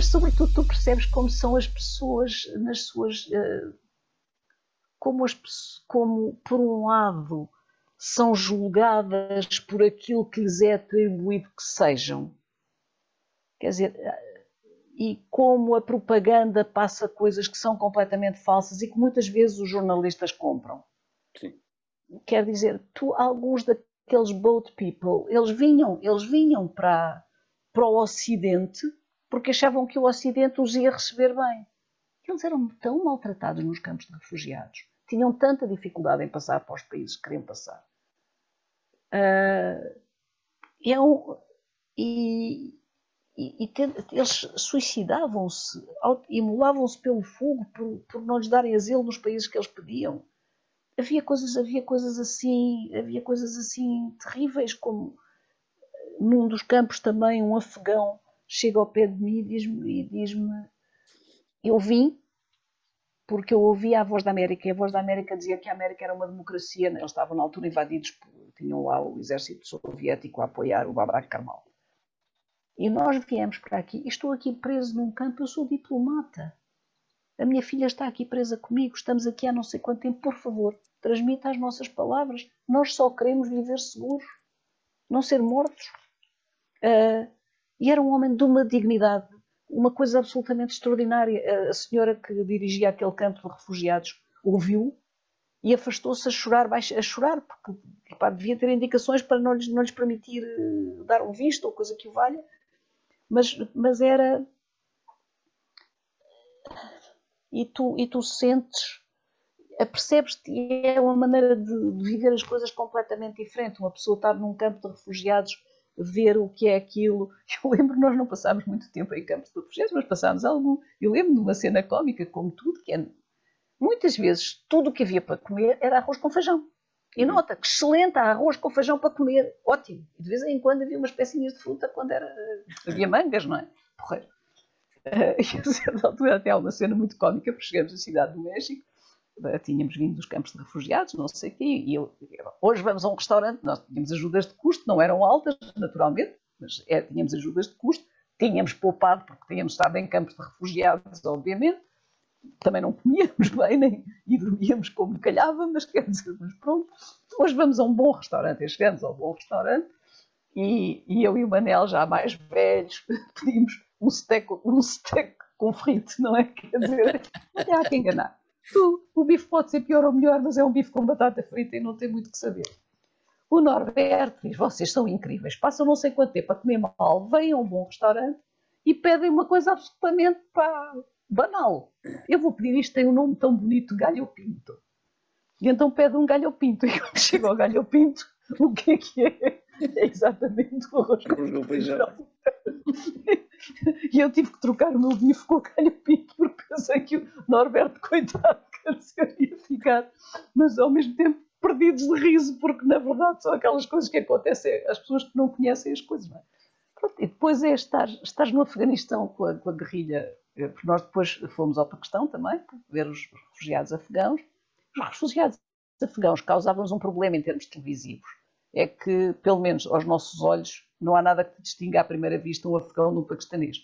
mas sobretudo tu percebes como são as pessoas nas suas... como por um lado são julgadas por aquilo que lhes é atribuído que sejam. Quer dizer, e como a propaganda passa coisas que são completamente falsas e que muitas vezes os jornalistas compram. Sim. Quer dizer, alguns daqueles boat people, eles vinham para o Ocidente porque achavam que o Ocidente os ia receber bem. Eles eram tão maltratados nos campos de refugiados, tinham tanta dificuldade em passar para os países que queriam passar. Eles suicidavam-se, imolavam-se pelo fogo por não lhes darem asilo nos países que eles pediam. Havia coisas assim terríveis, como num dos campos também um afegão chega ao pé de mim e diz-me, eu vim porque eu ouvi a Voz da América, e a Voz da América dizia que a América era uma democracia, eles estavam na altura invadidos, tinham lá o exército soviético a apoiar o Babrak Karmal. E nós viemos para aqui, e estou aqui preso num campo, eu sou diplomata. A minha filha está aqui presa comigo, estamos aqui há não sei quanto tempo, por favor, transmita as nossas palavras. Nós só queremos viver seguros, não ser mortos. E era um homem de uma dignidade, uma coisa absolutamente extraordinária. A senhora que dirigia aquele campo de refugiados ouviu e afastou-se a chorar, porque devia ter indicações para não lhes permitir dar um visto ou coisa que o valha. Mas era... E tu sentes, percebes-te, e é uma maneira de viver as coisas completamente diferente. Uma pessoa estar num campo de refugiados, ver o que é aquilo. Eu lembro, nós não passámos muito tempo em campos de refugiados, mas passámos algum. Eu lembro de uma cena cómica, como tudo, que é... Muitas vezes, tudo o que havia para comer era arroz com feijão. E nota, que excelente, há arroz com feijão para comer, ótimo. E de vez em quando havia umas pecinhas de fruta, quando havia mangas, não é? Porreiro. E a certa altura até há uma cena muito cómica, porque chegamos à cidade do México, tínhamos vindo dos campos de refugiados, não sei o quê, e hoje vamos a um restaurante, nós tínhamos ajudas de custo, não eram altas, naturalmente, mas tínhamos ajudas de custo, tínhamos poupado, porque tínhamos estado em campos de refugiados, obviamente, também não comíamos bem, nem, e dormíamos como calhava, mas quer dizer, mas pronto, hoje vamos a um bom restaurante, e chegamos ao bom restaurante, e eu e o Manel, já mais velhos, pedimos um steak com frito, não é? Quer dizer, até há que enganar. O bife pode ser pior ou melhor, mas é um bife com batata frita e não tem muito que saber. O Norberto diz, vocês são incríveis, passam não sei quanto tempo a comer mal, vêm a um bom restaurante e pedem uma coisa absolutamente banal. Eu vou pedir isto, tem um nome tão bonito, galho pinto. E então pede um galho pinto. E quando chega ao galho pinto, o que é? É exatamente o arroz com feijão. E eu tive que trocar o meu bife com o galho pinto, porque pensei que o Norberto, coitado, quer dizer, ia ficar, mas ao mesmo tempo perdidos de riso, porque na verdade são aquelas coisas que acontecem às pessoas que não conhecem as coisas, não é? Pronto, e depois é estar no Afeganistão com a guerrilha, porque nós depois fomos ao Paquistão também, ver os refugiados afegãos. Os refugiados afegãos causavam-nos um problema em termos televisivos. É que, pelo menos aos nossos olhos, não há nada que distinga à primeira vista um afegão de um paquistanês.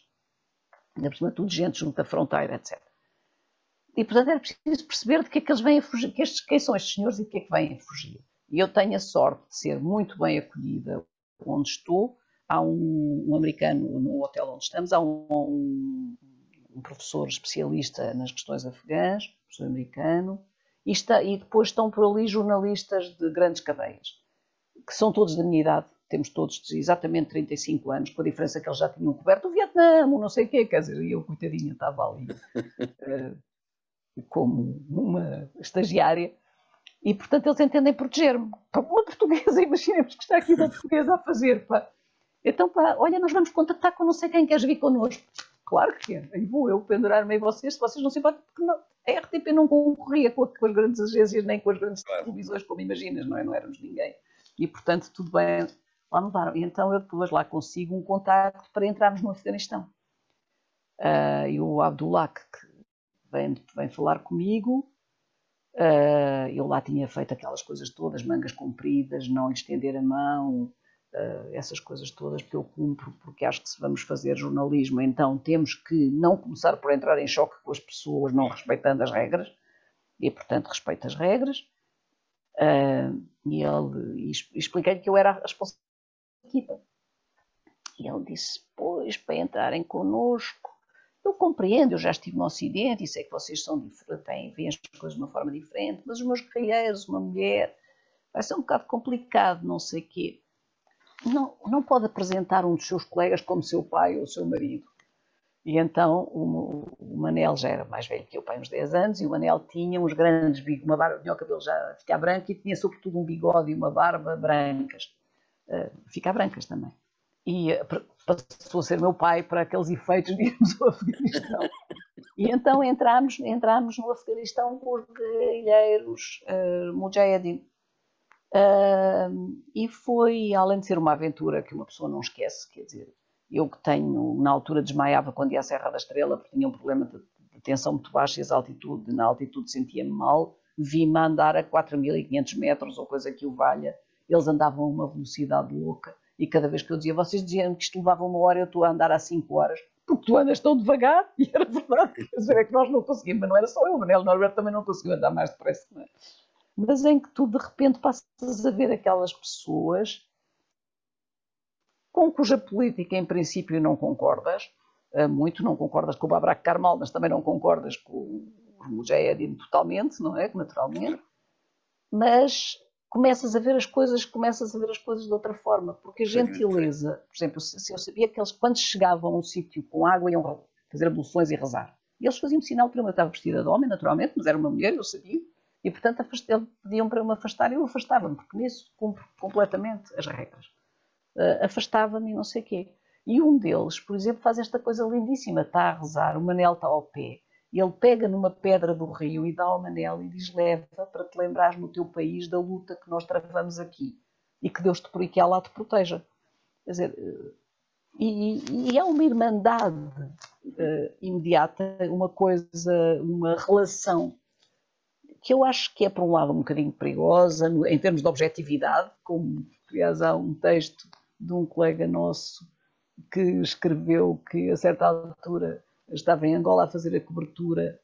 Ainda por cima, tudo gente junto à fronteira, etc. E, portanto, era preciso perceber de que é que eles vêm a fugir, quem são estes senhores e de que é que vêm a fugir. E eu tenho a sorte de ser muito bem acolhida onde estou. Há um americano no hotel onde estamos, há um professor especialista nas questões afegãs, professor americano, e depois estão por ali jornalistas de grandes cadeias, que são todos da minha idade, temos todos exatamente 35 anos, com a diferença que eles já tinham coberto o Vietnã, não sei o quê, quer dizer, eu, coitadinha, estava ali como uma estagiária, e portanto eles entendem proteger-me. Uma portuguesa, imaginemos que está aqui uma portuguesa a fazer, pá. Então, pá, olha, nós vamos contactar com não sei quem queres vir connosco. Claro que é, aí vou eu pendurar-me em vocês, se vocês não se importam, porque não, a RTP não concorria com as grandes agências, nem com as grandes televisões, como imaginas, não é? Não éramos ninguém. E, portanto, tudo bem, lá me levaram. E então eu depois lá consigo um contacto para entrarmos no Afeganistão. E o Abdullah, que vem falar comigo, eu lá tinha feito aquelas coisas todas, mangas compridas, não lhe estender a mão, essas coisas todas que eu cumpro, porque acho que se vamos fazer jornalismo, então temos que não começar por entrar em choque com as pessoas, não respeitando as regras, e portanto respeito as regras. E expliquei-lhe que eu era a responsável da equipa. E ele disse, pois, para entrarem connosco, eu compreendo, eu já estive no Ocidente e sei que vocês são diferentes, veem as coisas de uma forma diferente, mas os meus guerreiros, uma mulher, vai ser um bocado complicado, não sei o quê. Não pode apresentar um dos seus colegas como seu pai ou seu marido. E então o Manel já era mais velho que eu, pai, uns 10 anos, e o Manel tinha uns grandes bigodes, uma barba, tinha o cabelo já a ficar branco e tinha sobretudo um bigode e uma barba brancas. Ficar brancas também. E passou a ser meu pai para aqueles efeitos, digamos, do Afeganistão. E então entramos no Afeganistão com os guerrilheiros Mujahedin. E foi, além de ser uma aventura que uma pessoa não esquece, quer dizer, eu que tenho, na altura desmaiava quando ia à Serra da Estrela, porque tinha um problema de tensão muito baixa e na altitude sentia-me mal, vi-me andar a 4.500 metros, ou coisa que o valha, eles andavam a uma velocidade louca, e cada vez que eu dizia, vocês diziam que isto levava 1 hora, eu estou a andar há 5 horas, porque tu andas tão devagar, e era verdade, quer dizer, é que nós não conseguimos, mas não era só eu, o Manel Norberto também não conseguiu andar mais depressa, não é? Mas em que tu de repente passas a ver aquelas pessoas com cuja política em princípio não concordas muito, não concordas com o Babrak Karmal, mas também não concordas com o Mujahedin totalmente, não é? Naturalmente, mas começas a ver as coisas de outra forma, porque a gentileza, por exemplo, eu sabia que eles quando chegavam a um sítio com água iam fazer abluções e rezar. E eles faziam-me sinal para eu estava vestida de homem, naturalmente, mas era uma mulher, eu sabia. E, portanto, pediam para eu me afastar e eu afastava-me, porque nisso cumpro completamente as regras. Afastava-me e não sei o quê. E um deles, por exemplo, faz esta coisa lindíssima, está a rezar, o Manel está ao pé, e ele pega numa pedra do rio e dá ao Manel e diz, leva para te lembrares no teu país da luta que nós travamos aqui, e que Deus te por aqui lá te proteja. Quer dizer, e é uma irmandade imediata, uma coisa, uma relação que eu acho que é, por um lado, um bocadinho perigosa, em termos de objetividade, como, aliás, há um texto de um colega nosso que escreveu que, a certa altura, estava em Angola a fazer a cobertura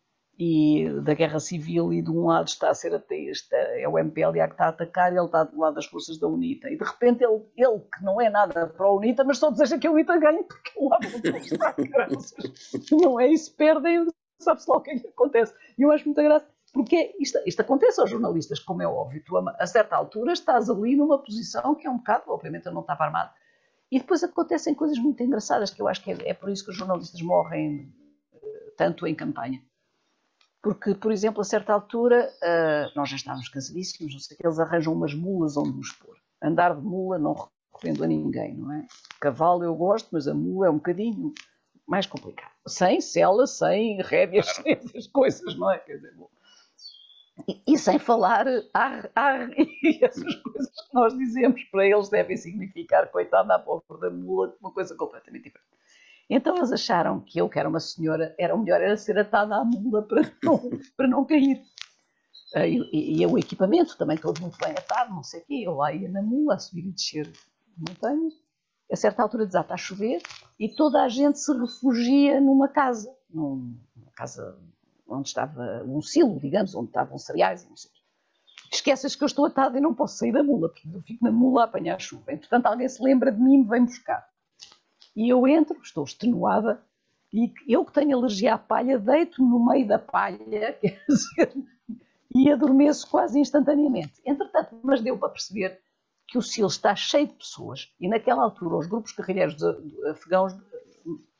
da guerra civil e de um lado está a ser ateísta, é o MPLA que está a atacar e ele está do lado das forças da UNITA. E, de repente, ele que não é nada para a UNITA, mas só deseja que a UNITA ganhe, porque o lado não está, graças. Não é isso, perdem, sabe-se lá o que é que acontece. E eu acho muita graça. Porque isto acontece aos jornalistas, como é óbvio. Tu, a certa altura, estás ali numa posição que é um bocado, obviamente, eu não estava armado. E depois acontecem coisas muito engraçadas, que eu acho que é por isso que os jornalistas morrem tanto em campanha. Porque, por exemplo, a certa altura, nós já estávamos cansadíssimos, não sei o que, eles arranjam umas mulas onde nos pôr. Andar de mula não recomendo a ninguém, não é? Cavalo eu gosto, mas a mula é um bocadinho mais complicado. Sem sela, sem rédeas, sem essas coisas, não é? Quer dizer, bom. E sem falar e essas coisas que nós dizemos para eles devem significar, coitado, à pobre da mula, uma coisa completamente diferente. Então eles acharam que eu, que era uma senhora, era o melhor era ser atada à mula para não cair. E o equipamento também todo muito bem atado, não sei o quê. Eu lá ia na mula a subir e descer montanhas. A certa altura desata a chover e toda a gente se refugia numa casa onde estava um silo, digamos, onde estavam cereais e não sei o quê. Esqueças que eu estou atada e não posso sair da mula, porque eu fico na mula a apanhar a chuva. Entretanto, alguém se lembra de mim e me vem buscar. E eu entro, estou extenuada, e eu que tenho alergia à palha, deito-me no meio da palha, quer dizer, e adormeço quase instantaneamente. Entretanto, mas deu para perceber que o silo está cheio de pessoas, e naquela altura os grupos guerrilheiros afegãos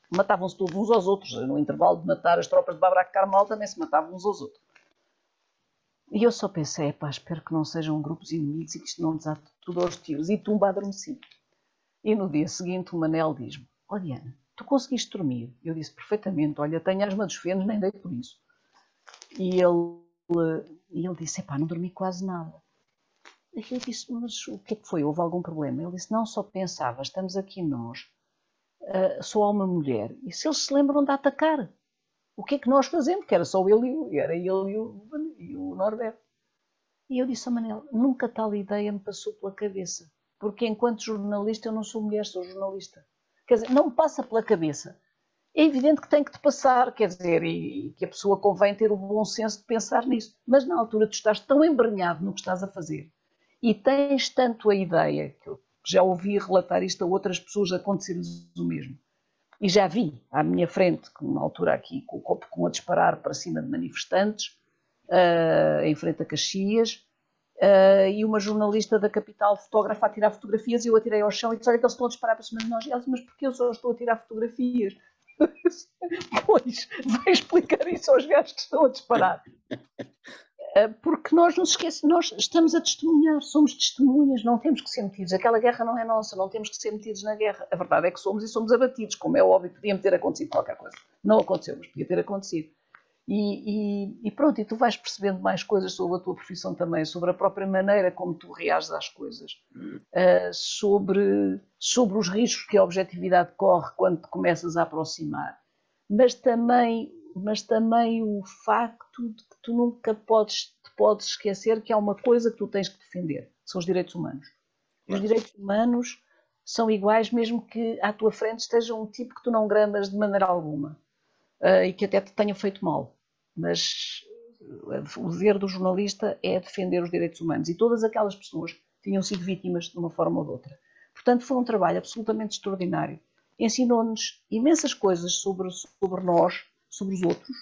matavam-se todos uns aos outros. No intervalo de matar as tropas de Babrak Karmal também se matavam uns aos outros. E eu só pensei, pá, espero que não sejam grupos inimigos e que isto não desate tudo aos tiros. E tumba adormeci. E no dia seguinte o Manel diz-me, ó Diana, tu conseguiste dormir? Eu disse, perfeitamente, olha, tenho asma dos fenos, nem dei por isso. E ele disse, pá, não dormi quase nada. E eu disse, mas o que é que foi? Houve algum problema? Ele disse, não, só pensava, estamos aqui nós, só há uma mulher, e se eles se lembram de atacar, o que é que nós fazemos? Que era só ele e o Norberto. E eu disse a Manel, nunca tal ideia me passou pela cabeça. porque enquanto jornalista eu não sou mulher, sou jornalista. Quer dizer, não me passa pela cabeça. É evidente que tem que te passar, quer dizer, e que a pessoa convém ter o bom senso de pensar nisso. Mas na altura tu estás tão embrenhado no que estás a fazer e tens tanto a ideia, que eu já ouvi relatar isto a outras pessoas, acontecer-lhes o mesmo. E já vi à minha frente, na altura aqui, com o copo com a disparar para cima de manifestantes, em frente a Caxias, e uma jornalista da capital fotógrafa a tirar fotografias, e eu atirei ao chão e disse, olha que eles estão a disparar para cima de nós. E ela disse, mas porquê eu só estou a tirar fotografias? Pois, vai explicar isso aos gajos que estão a disparar. Porque nós nos esquecemos, nós estamos a testemunhar, somos testemunhas, não temos que ser metidos. Aquela guerra não é nossa, não temos que ser metidos na guerra. A verdade é que somos e somos abatidos, como é óbvio, podia ter acontecido qualquer coisa. Não aconteceu, mas podia ter acontecido. E pronto, e tu vais percebendo mais coisas sobre a tua profissão também, sobre a própria maneira como tu reages às coisas, sobre os riscos que a objetividade corre quando te começas a aproximar, mas também o facto de que tu nunca te podes esquecer que há uma coisa que tu tens que defender, que são os direitos humanos. E os direitos humanos são iguais mesmo que à tua frente esteja um tipo que tu não gramas de maneira alguma. E que até te tenha feito mal. Mas o dever do jornalista é defender os direitos humanos. E todas aquelas pessoas tinham sido vítimas de uma forma ou de outra. Portanto, foi um trabalho absolutamente extraordinário. Ensinou-nos imensas coisas sobre nós, sobre os outros.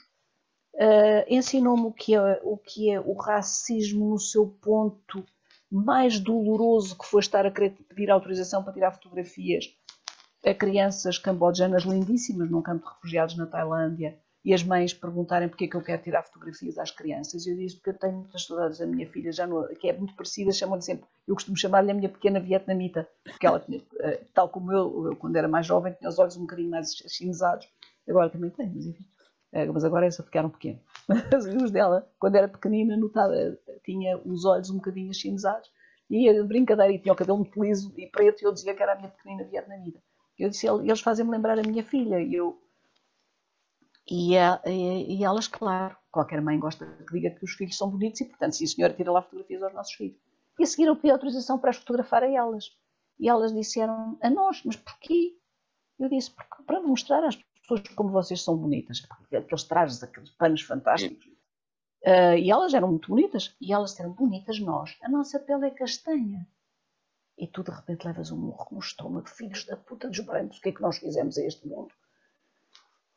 Ensinou-me o que é o racismo no seu ponto mais doloroso, que foi estar a querer pedir autorização para tirar fotografias a crianças cambojanas lindíssimas num campo de refugiados na Tailândia, e as mães perguntarem porque é que eu quero tirar fotografias às crianças. Eu disse porque eu tenho muitas saudades da minha filha, que é muito parecida, chamam-lhe sempre, eu costumo chamar-lhe a minha pequena vietnamita, porque ela tinha, tal como eu quando era mais jovem, tinha os olhos um bocadinho mais achinizados, agora também tenho, mas enfim. Mas agora essa ficaram pequenos. Mas os dela, quando era pequenina, tinha os olhos um bocadinho achinizados, e a brincadeira, e tinha o cabelo muito liso e preto, e eu dizia que era a minha pequenina vietnamita. Eu disse, eles fazem-me lembrar a minha filha. E elas, claro, qualquer mãe gosta que diga que os filhos são bonitos e, portanto, sim, senhora, tira lá fotografias aos nossos filhos. E a seguir eu pedi autorização para as fotografar a elas. E elas disseram, a nós, mas porquê? Eu disse, porque para mostrar às pessoas como vocês são bonitas. Aqueles trajes, aqueles panos fantásticos. E elas eram muito bonitas. E elas disseram, bonitas nós. A nossa pele é castanha. E tu de repente levas um murro no estômago, filhos da puta dos brancos, o que é que nós fizemos a este mundo?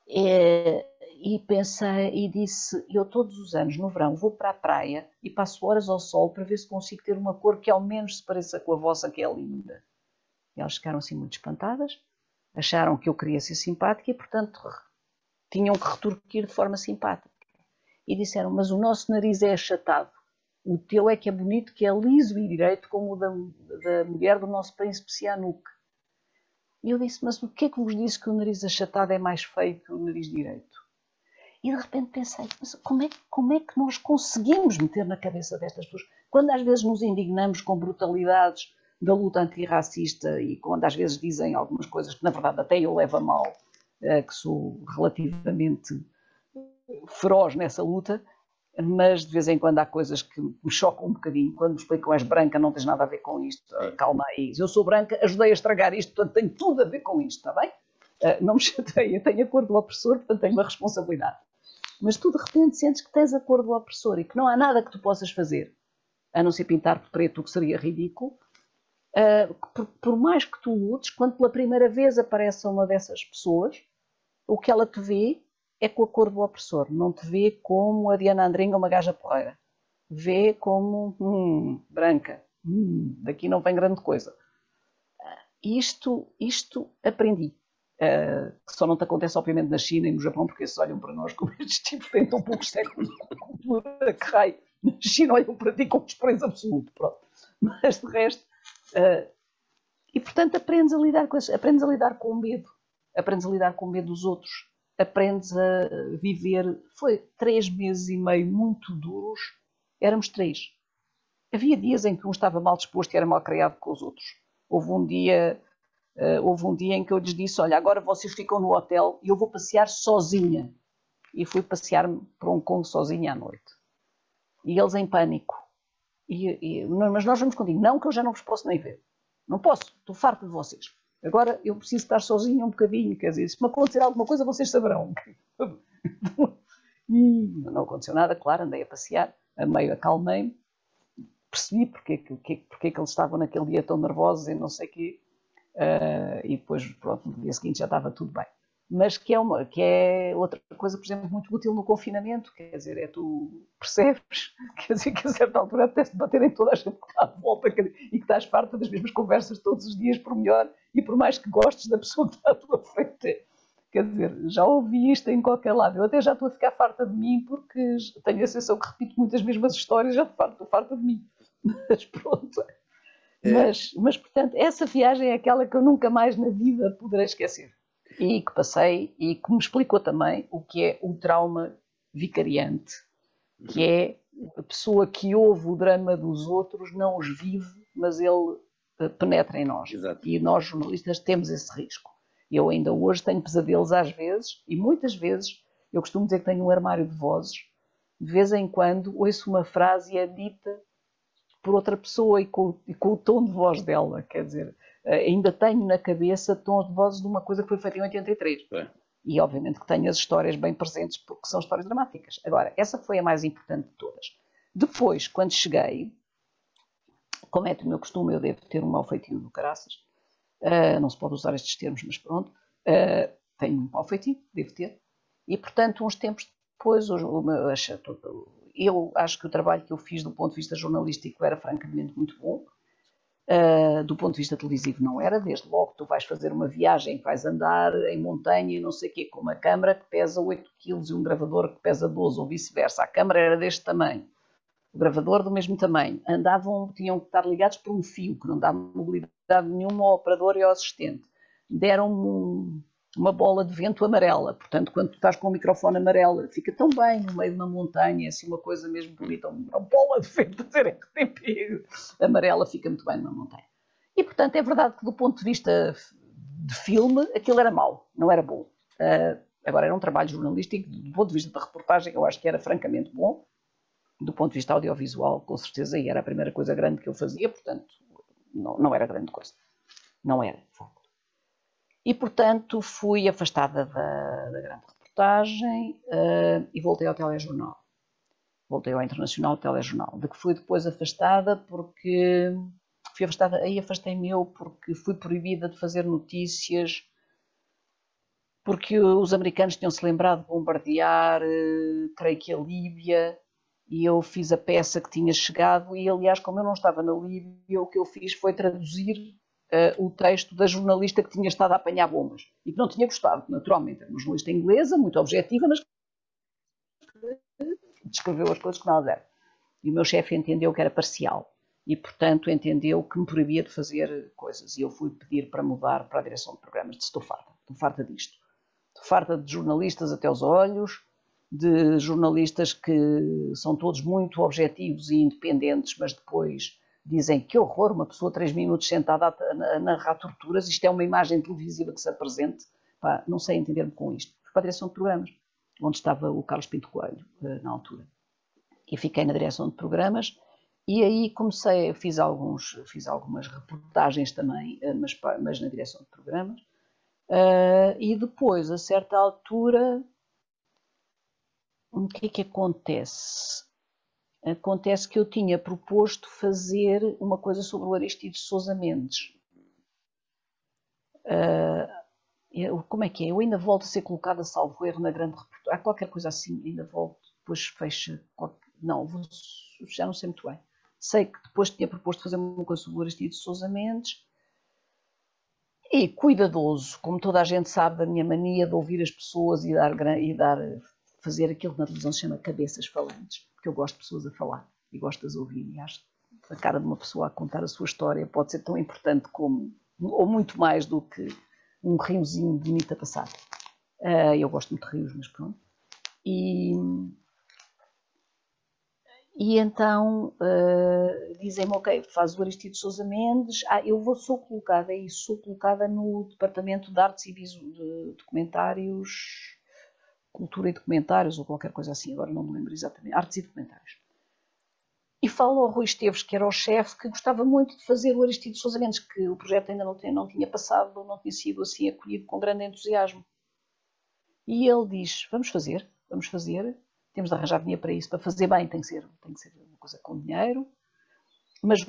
E pensei e disse, eu todos os anos no verão vou para a praia e passo horas ao sol para ver se consigo ter uma cor que ao menos se pareça com a vossa, que é linda. E elas ficaram assim muito espantadas, acharam que eu queria ser simpática e portanto tinham que retorquir de forma simpática. E disseram, mas o nosso nariz é achatado. O teu é que é bonito, que é liso e direito, como o da mulher do nosso príncipe Sihanouk. E eu disse, mas o que é que vos disse que o nariz achatado é mais feio que o nariz direito? E de repente pensei, mas como é que nós conseguimos meter na cabeça destas pessoas? Quando às vezes nos indignamos com brutalidades da luta antirracista e quando às vezes dizem algumas coisas que na verdade até eu levo a mal, que sou relativamente feroz nessa luta, mas de vez em quando há coisas que me chocam um bocadinho. Quando me explicam és branca, não tens nada a ver com isto, calma aí. Eu sou branca, ajudei a estragar isto, portanto tenho tudo a ver com isto, está bem? Não me chateia, tenho a cor do opressor, portanto tenho uma responsabilidade. Mas tu de repente sentes que tens a cor do opressor e que não há nada que tu possas fazer, a não ser pintar de preto, o que seria ridículo. Por mais que tu lutes, quando pela primeira vez aparece uma dessas pessoas, o que ela te vê é com a cor do opressor, não te vê como a Diana Andringa, uma gaja porreira. Vê como branca, daqui não vem grande coisa. Isto aprendi. Que só não te acontece, obviamente, na China e no Japão, porque esses olham para nós como estes tipos têm tão poucos séculos de cultura que raio. Na China olham para ti com desprezo absoluto. Pronto. Mas de resto. E portanto aprendes a lidar com isso, aprendes a lidar com o medo, aprendes a lidar com o medo dos outros, aprendes a viver. Foi 3 meses e meio muito duros, éramos 3. Havia dias em que um estava mal disposto e era mal criado com os outros. Houve um dia em que eu lhes disse, olha, agora vocês ficam no hotel e eu vou passear sozinha. E fui passear para Hong Kong sozinha à noite. E eles em pânico. Mas nós vamos contigo. Não, que eu já não vos posso nem ver. Não posso, estou farta de vocês. Agora eu preciso estar sozinha um bocadinho, quer dizer, se me acontecer alguma coisa vocês saberão. E não aconteceu nada, claro, andei a passear, a meio acalmei-me, percebi porque que eles estavam naquele dia tão nervosos e não sei o quê, e depois, pronto, no dia seguinte já estava tudo bem. Mas que é outra coisa, por exemplo, muito útil no confinamento, quer dizer, é tu percebes, quer dizer, que a certa altura apetece bater em toda a gente que está à volta e que estás farta das mesmas conversas todos os dias, por melhor e por mais que gostes da pessoa que está à tua frente. Quer dizer, já ouvi isto em qualquer lado. Eu até já estou a ficar farta de mim porque tenho a sensação que repito muitas mesmas histórias, já estou farta de mim. Mas pronto. Mas, portanto, essa viagem é aquela que eu nunca mais na vida poderei esquecer. E que passei e que me explicou também o que é o trauma vicariante, que é a pessoa que ouve o drama dos outros, não os vive, mas ele penetra em nós. Exato. E nós, jornalistas, temos esse risco. Eu ainda hoje tenho pesadelos às vezes, e muitas vezes, eu costumo dizer que tenho um armário de vozes, de vez em quando ouço uma frase e é dita por outra pessoa e com o tom de voz dela, quer dizer, ainda tenho na cabeça tons de vozes de uma coisa que foi feita em 83. E obviamente que tenho as histórias bem presentes porque são histórias dramáticas. Agora, essa foi a mais importante de todas. Depois, quando cheguei, como é do meu costume, eu devo ter um mau feitio do caraças, não se pode usar estes termos, mas pronto, tenho um mau feitio, devo ter, e portanto, uns tempos depois, eu acho que o trabalho que eu fiz do ponto de vista jornalístico era francamente muito bom. Do ponto de vista televisivo não era, desde logo tu vais fazer uma viagem, vais andar em montanha e não sei o quê, com uma câmara que pesa 8 kg e um gravador que pesa 12 ou vice-versa. A câmara era deste tamanho, o gravador do mesmo tamanho. Tinham que estar ligados por um fio, que não dá mobilidade nenhuma ao operador e ao assistente. Deram-me uma bola de vento amarela, portanto, quando tu estás com o microfone amarelo, fica tão bem no meio de uma montanha, assim, uma coisa mesmo bonita, uma bola de vento a dizer RTP amarela, fica muito bem numa montanha. E, portanto, é verdade que do ponto de vista de filme, aquilo era mau, não era bom. Agora, era um trabalho jornalístico, do ponto de vista da reportagem, eu acho que era francamente bom, do ponto de vista audiovisual, com certeza, e era a primeira coisa grande que eu fazia, portanto, não era grande coisa. Não era, de facto. E, portanto, fui afastada da grande reportagem e voltei ao telejornal. Voltei ao Internacional Telejornal, de que fui depois afastada porque... Aí afastei-me eu porque fui proibida de fazer notícias porque os americanos tinham-se lembrado de bombardear, creio que a Líbia, e eu fiz a peça que tinha chegado e, aliás, como eu não estava na Líbia, o que eu fiz foi traduzir o texto da jornalista que tinha estado a apanhar bombas e que não tinha gostado, naturalmente. Era uma jornalista inglesa, muito objetiva, mas descreveu as coisas como elas eram. E o meu chefe entendeu que era parcial e, portanto, entendeu que me proibia de fazer coisas. E eu fui pedir para mudar para a direção de programas. Disse, estou farta disto. Estou farta de jornalistas até os olhos, de jornalistas que são todos muito objetivos e independentes, mas depois dizem que horror, uma pessoa 3 minutos sentada a narrar torturas, isto é uma imagem televisiva que se apresente. Pá, não sei entender-me com isto. Fui para a direção de programas, onde estava o Carlos Pinto Coelho, na altura. E fiquei na direção de programas e aí fiz algumas reportagens também, mas na direção de programas. E depois, a certa altura, o que é que acontece? Acontece que eu tinha proposto fazer uma coisa sobre o Aristides Sousa Mendes. Como é que é? Eu ainda volto a ser colocada, salvo erro, na grande reportagem. Há qualquer coisa assim, ainda volto, depois fecha. Não, já não sei muito bem. Sei que depois tinha proposto fazer uma coisa sobre o Aristides Sousa Mendes. E cuidadoso, como toda a gente sabe da minha mania de ouvir as pessoas e fazer aquilo que na televisão se chama cabeças falantes, porque eu gosto de pessoas a falar e gosto de as ouvir e acho que a cara de uma pessoa a contar a sua história pode ser tão importante como, ou muito mais do que um riozinho bonito a passar. Eu gosto muito de rios, mas pronto. E então dizem-me, ok, faz o Aristides Sousa Mendes, sou colocada no Departamento de Artes e de Documentários, Cultura e Documentários, ou qualquer coisa assim, agora não me lembro exatamente, Artes e Documentários. E falo ao Rui Esteves, que era o chefe, que gostava muito de fazer o Aristides Sousa Mendes, que o projeto ainda não tinha passado, não tinha sido assim acolhido com grande entusiasmo. E ele diz, vamos fazer, temos de arranjar dinheiro para isso, para fazer bem tem que ser uma coisa com dinheiro, mas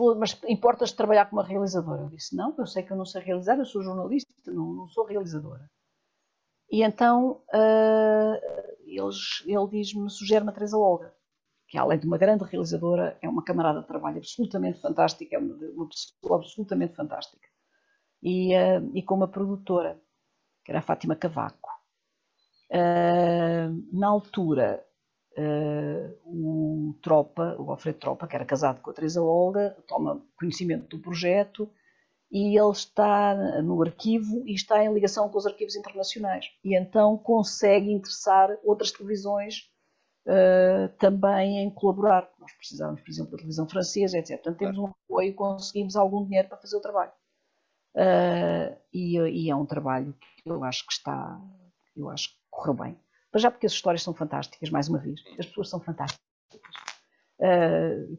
importas de trabalhar como realizadora? Eu disse, não, eu sei que eu não sei realizar, eu sou jornalista, não sou realizadora. E então ele diz-me, sugere-me a Teresa Olga, que além de uma grande realizadora, é uma camarada de trabalho absolutamente fantástica, é uma pessoa absolutamente fantástica. E com uma produtora, que era a Fátima Cavaco. Na altura, o Alfredo Tropa, que era casado com a Teresa Olga, toma conhecimento do projeto e ele está no arquivo e está em ligação com os arquivos internacionais. E então consegue interessar outras televisões também em colaborar. Nós precisávamos, por exemplo, da televisão francesa, etc. Portanto, temos um apoio e conseguimos algum dinheiro para fazer o trabalho. E é um trabalho que eu acho que correu bem. Mas já porque as histórias são fantásticas, mais uma vez, as pessoas são fantásticas.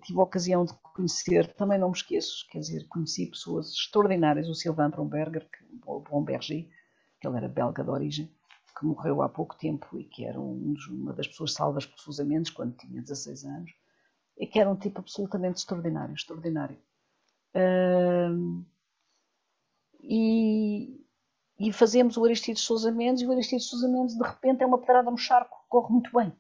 Tive a ocasião de conhecer, também não me esqueço, quer dizer, conheci pessoas extraordinárias, o Sylvain Bromberger, que ele era belga de origem, que morreu há pouco tempo e que era uma das pessoas salvas por Sousa Mendes quando tinha 16 anos, e que era um tipo absolutamente extraordinário. E fazemos o Aristides Sousa Mendes, e o Aristides Sousa Mendes de repente é uma pedrada no charco, corre muito bem.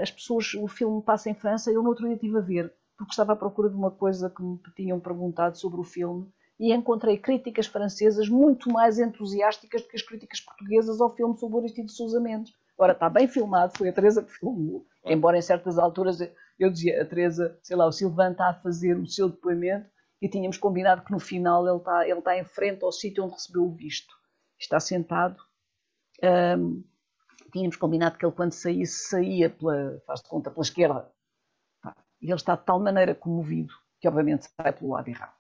As pessoas, o filme passa em França, eu no outro dia estive a ver, porque estava à procura de uma coisa que me tinham perguntado sobre o filme, e encontrei críticas francesas muito mais entusiásticas do que as críticas portuguesas ao filme sobre o Aristides Sousa Mendes. Ora, está bem filmado, foi a Teresa que filmou, embora em certas alturas eu dizia, a Teresa, sei lá, o Silvano está a fazer o seu depoimento, e tínhamos combinado que no final ele está em frente ao sítio onde recebeu o visto. Está sentado. Tínhamos combinado que ele, quando saía faz de conta, pela esquerda. E ele está de tal maneira comovido que, obviamente, sai pelo lado errado.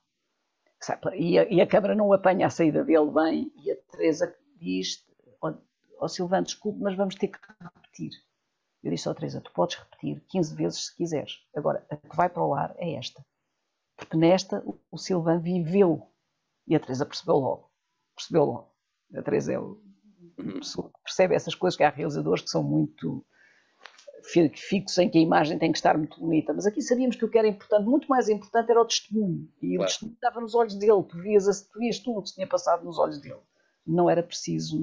E a câmara não apanha a saída dele bem, e a Teresa diz, Silvano, desculpe, mas vamos ter que repetir. Eu disse ao Teresa, tu podes repetir 15 vezes se quiseres. Agora, a que vai para o ar é esta. Porque nesta o Silvano viveu. E a Teresa percebeu logo. A Teresa é uma pessoa que percebe essas coisas, que há realizadores que são muito fixos em que a imagem tem que estar muito bonita. Mas aqui sabíamos que o que era importante, muito mais importante, era o testemunho. E o testemunho estava nos olhos dele. Tu vias tudo o que se tinha passado nos olhos dele. Não era preciso.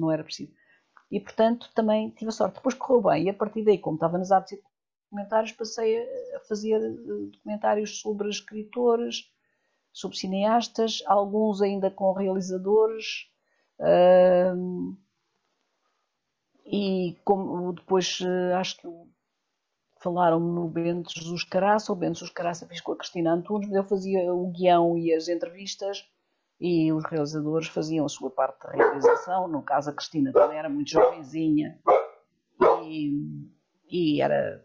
E, portanto, também tive a sorte. Depois correu bem. E a partir daí, como estava nas artes e documentários, passei a fazer documentários sobre escritores, sobre cineastas, alguns ainda com realizadores, e como depois acho que falaram-me no Bento Jesus Caraça, o Bento Jesus Caraça fiz com a Cristina Antunes, mas eu fazia o guião e as entrevistas, e os realizadores faziam a sua parte da realização. No caso, a Cristina também era muito jovenzinha e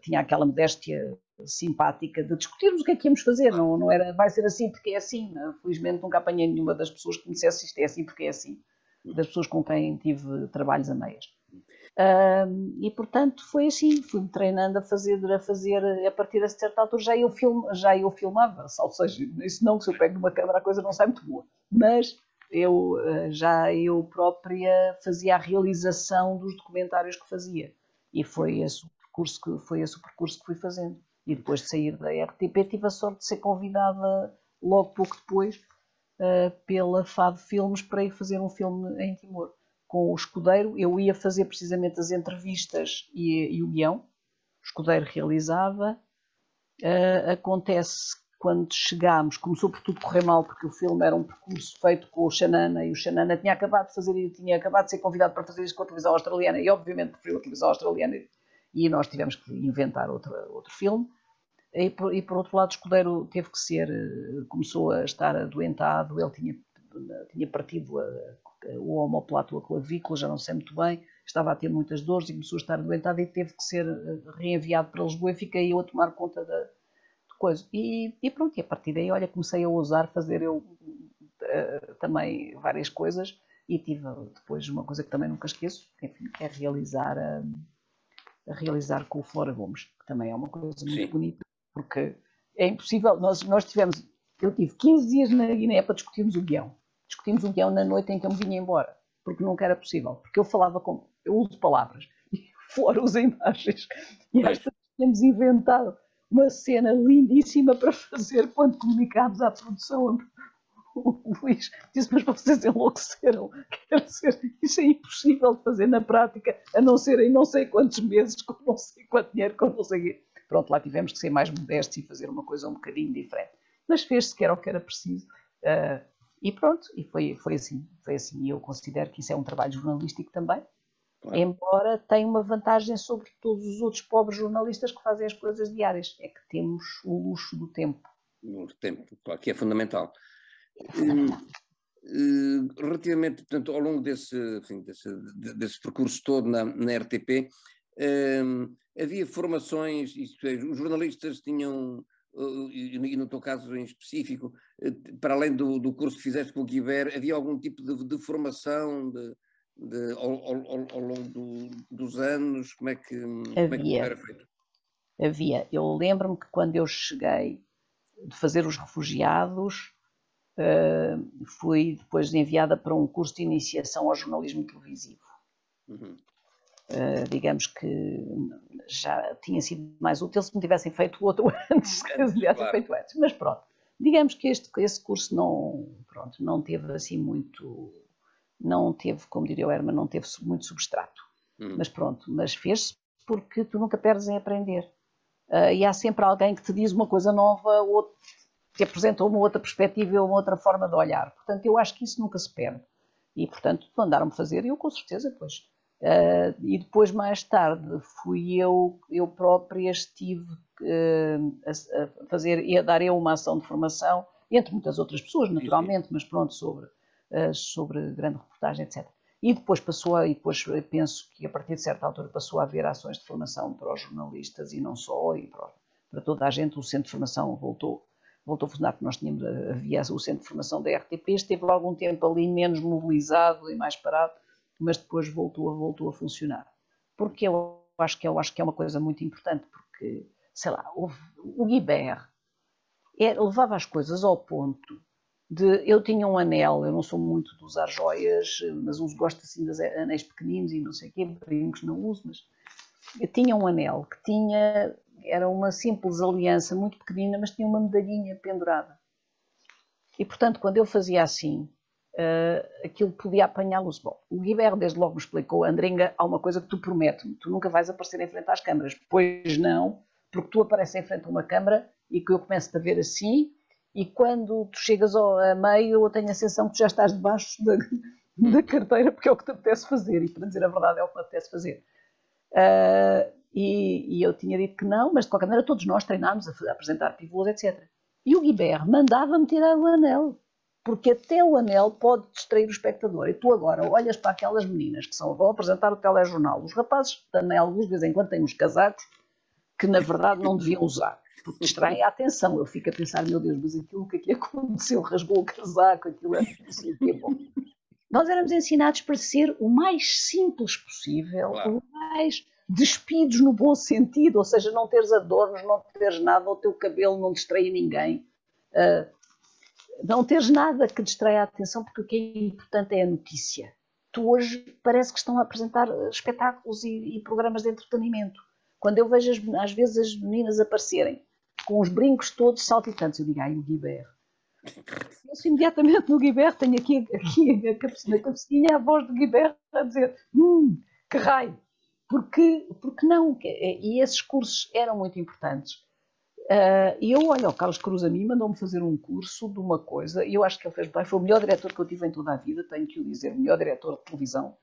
tinha aquela modéstia simpática de discutirmos o que é que íamos fazer, não era vai ser assim porque é assim. Felizmente nunca apanhei nenhuma das pessoas que me dissesse isto é assim porque é assim, das pessoas com quem tive trabalhos a meias. E portanto foi assim, fui-me treinando a fazer a partir de certa altura já eu filmava, ou seja, isso não, que se eu pego numa câmera a coisa não sai muito boa, mas eu própria fazia a realização dos documentários que fazia, e foi esse o percurso que fui fazendo. E depois de sair da RTP tive a sorte de ser convidada logo pouco depois pela Fado Filmes para ir fazer um filme em Timor com o Escudeiro. Eu ia fazer precisamente as entrevistas e o guião. O Escudeiro realizava. Acontece quando chegámos, começou por tudo correr mal, porque o filme era um percurso feito com o Xanana, e o Xanana tinha acabado de ser convidado para fazer isso com a televisão australiana, e obviamente preferiu a televisão australiana, e nós tivemos que inventar outro filme. E por outro lado, o Escudeiro começou a estar adoentado, ele tinha partido o omoplato, a clavícula, já não sei muito bem, estava a ter muitas dores e começou a estar adoentado e teve que ser reenviado para Lisboa, e fiquei eu a tomar conta de coisa. E pronto, e a partir daí, olha, comecei a ousar fazer eu também várias coisas, e tive depois uma coisa que também nunca esqueço, enfim, é realizar com o Flora Gomes, que também é uma coisa muito bonita, porque É impossível. Eu tive 15 dias na Guiné para discutirmos o guião. Discutimos o guião na noite em que eu me vinha embora, porque nunca era possível. Porque eu uso palavras, e fora uso imagens. E às vezes tínhamos inventado uma cena lindíssima para fazer quando comunicámos à produção. O Luís disse, mas vocês enlouqueceram. Quer dizer, isso é impossível de fazer na prática, a não ser em não sei quantos meses, com não sei quanto dinheiro, com não sei o quê. Pronto, lá tivemos que ser mais modestos e fazer uma coisa um bocadinho diferente. Mas fez-se que era o que era preciso. E pronto, e foi assim. Foi assim. E eu considero que isso é um trabalho jornalístico também, claro. Embora tenha uma vantagem sobre todos os outros pobres jornalistas que fazem as coisas diárias. É que temos o luxo do tempo. O tempo, claro, que é fundamental. Relativamente, portanto, ao longo desse percurso todo na RTP, havia formações, isto é, os jornalistas tinham, e no teu caso em específico, para além do curso que fizeste com o Guibert, havia algum tipo de formação ao longo dos anos? Como é que era feito? Havia. Eu lembro-me que quando eu cheguei de fazer os refugiados, fui depois enviada para um curso de iniciação ao jornalismo televisivo. Uhum. Digamos que já tinha sido mais útil se me tivessem feito o outro antes, mas pronto. Digamos que esse curso não teve assim muito, não teve, como diria o Herman, não teve muito substrato. Mas pronto, mas fez-se porque tu nunca perdes em aprender. E há sempre alguém que te diz uma coisa nova, ou te apresenta uma outra perspectiva ou uma outra forma de olhar. Portanto, eu acho que isso nunca se perde. E, portanto, mandaram-me fazer e eu, com certeza, depois. E depois, mais tarde, fui eu própria estive a fazer, a dar eu uma ação de formação, entre muitas outras pessoas, naturalmente, mas pronto, sobre grande reportagem, etc. E depois penso que a partir de certa altura passou a haver ações de formação para os jornalistas e não só, e para toda a gente. O centro de formação voltou a funcionar, porque havia o centro de formação da RTP, esteve algum tempo ali menos mobilizado e mais parado, mas depois voltou a funcionar. Porque eu acho que é uma coisa muito importante, porque, sei lá, o Guibert levava as coisas ao ponto eu tinha um anel, eu não sou muito de usar joias, mas gosto assim de anéis pequeninos e não sei o quê, brincos não uso, mas eu tinha um anel que era uma simples aliança muito pequenina, mas tinha uma medalhinha pendurada. E, portanto, quando eu fazia assim, aquilo podia apanhar luz. Bom, o Guibert desde logo me explicou, Andringa, há uma coisa que tu prometes-me, tu nunca vais aparecer em frente às câmaras. Pois não, porque tu apareces em frente a uma câmara e que eu começo a ver assim, e quando tu chegas a meio, eu tenho a sensação que tu já estás debaixo da carteira, porque é o que te apetece fazer, e para dizer a verdade é o que me apetece fazer. E eu tinha dito que não, mas de qualquer maneira todos nós treinámos a apresentar pivôs, etc. E o Guibert mandava-me tirar o anel, porque até o anel pode distrair o espectador. E tu agora olhas para aquelas meninas que vão apresentar o telejornal, os rapazes também, alguns de vez em quando têm uns casacos que na verdade não deviam usar, porque distraem a atenção. Eu fico a pensar, meu Deus, mas aquilo o que é que aconteceu? Rasgou o casaco, aquilo é bom. Nós éramos ensinados para ser o mais simples possível, claro. O mais despidos no bom sentido, ou seja, não teres adornos, não teres nada, o teu cabelo não distrai ninguém, não teres nada que distraia a atenção, porque o que é importante é a notícia. Tu hoje parece que estão a apresentar espetáculos e programas de entretenimento. Quando eu vejo às vezes as meninas aparecerem com os brincos todos saltitantes, eu digo, ai, o Guibert. Penso imediatamente no Guibert, tenho aqui na cabecinha a voz do Guibert a dizer, que raio. Porque não? E esses cursos eram muito importantes. E olha, o Carlos Cruz a mim mandou-me fazer um curso de uma coisa, e eu acho que ele fez bem, foi o melhor diretor que eu tive em toda a vida, tenho que o dizer, o melhor diretor de televisão.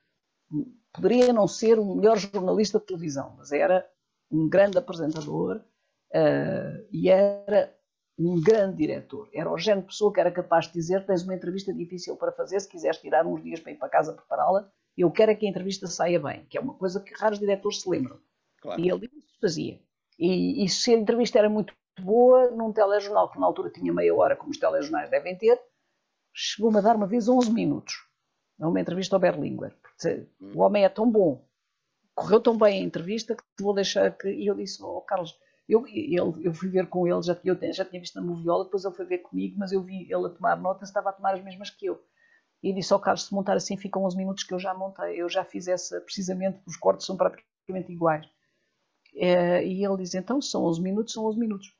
Poderia não ser o melhor jornalista de televisão, mas era um grande apresentador e era um grande diretor. Era o género de pessoa que era capaz de dizer, tens uma entrevista difícil para fazer, se quiseres tirar uns dias para ir para casa prepará-la, eu quero é que a entrevista saia bem, que é uma coisa que raros diretores se lembram. Claro. E ele isso fazia. E se a entrevista era muito boa, num telejornal que na altura tinha meia hora, como os telejornais devem ter, chegou-me a dar uma vez 11 minutos a uma entrevista ao Berlinguer. O homem é tão bom, correu tão bem a entrevista que te vou deixar que... E eu disse, Carlos, Eu fui ver com ele, já tinha visto na moviola, depois ele foi ver comigo, mas eu vi ele a tomar nota, estava a tomar as mesmas que eu. E disse ao Carlos, se montar assim ficam 11 minutos que eu já montei, eu já fiz essa, precisamente, os cortes são praticamente iguais. E ele diz, então, são 11 minutos, são 11 minutos.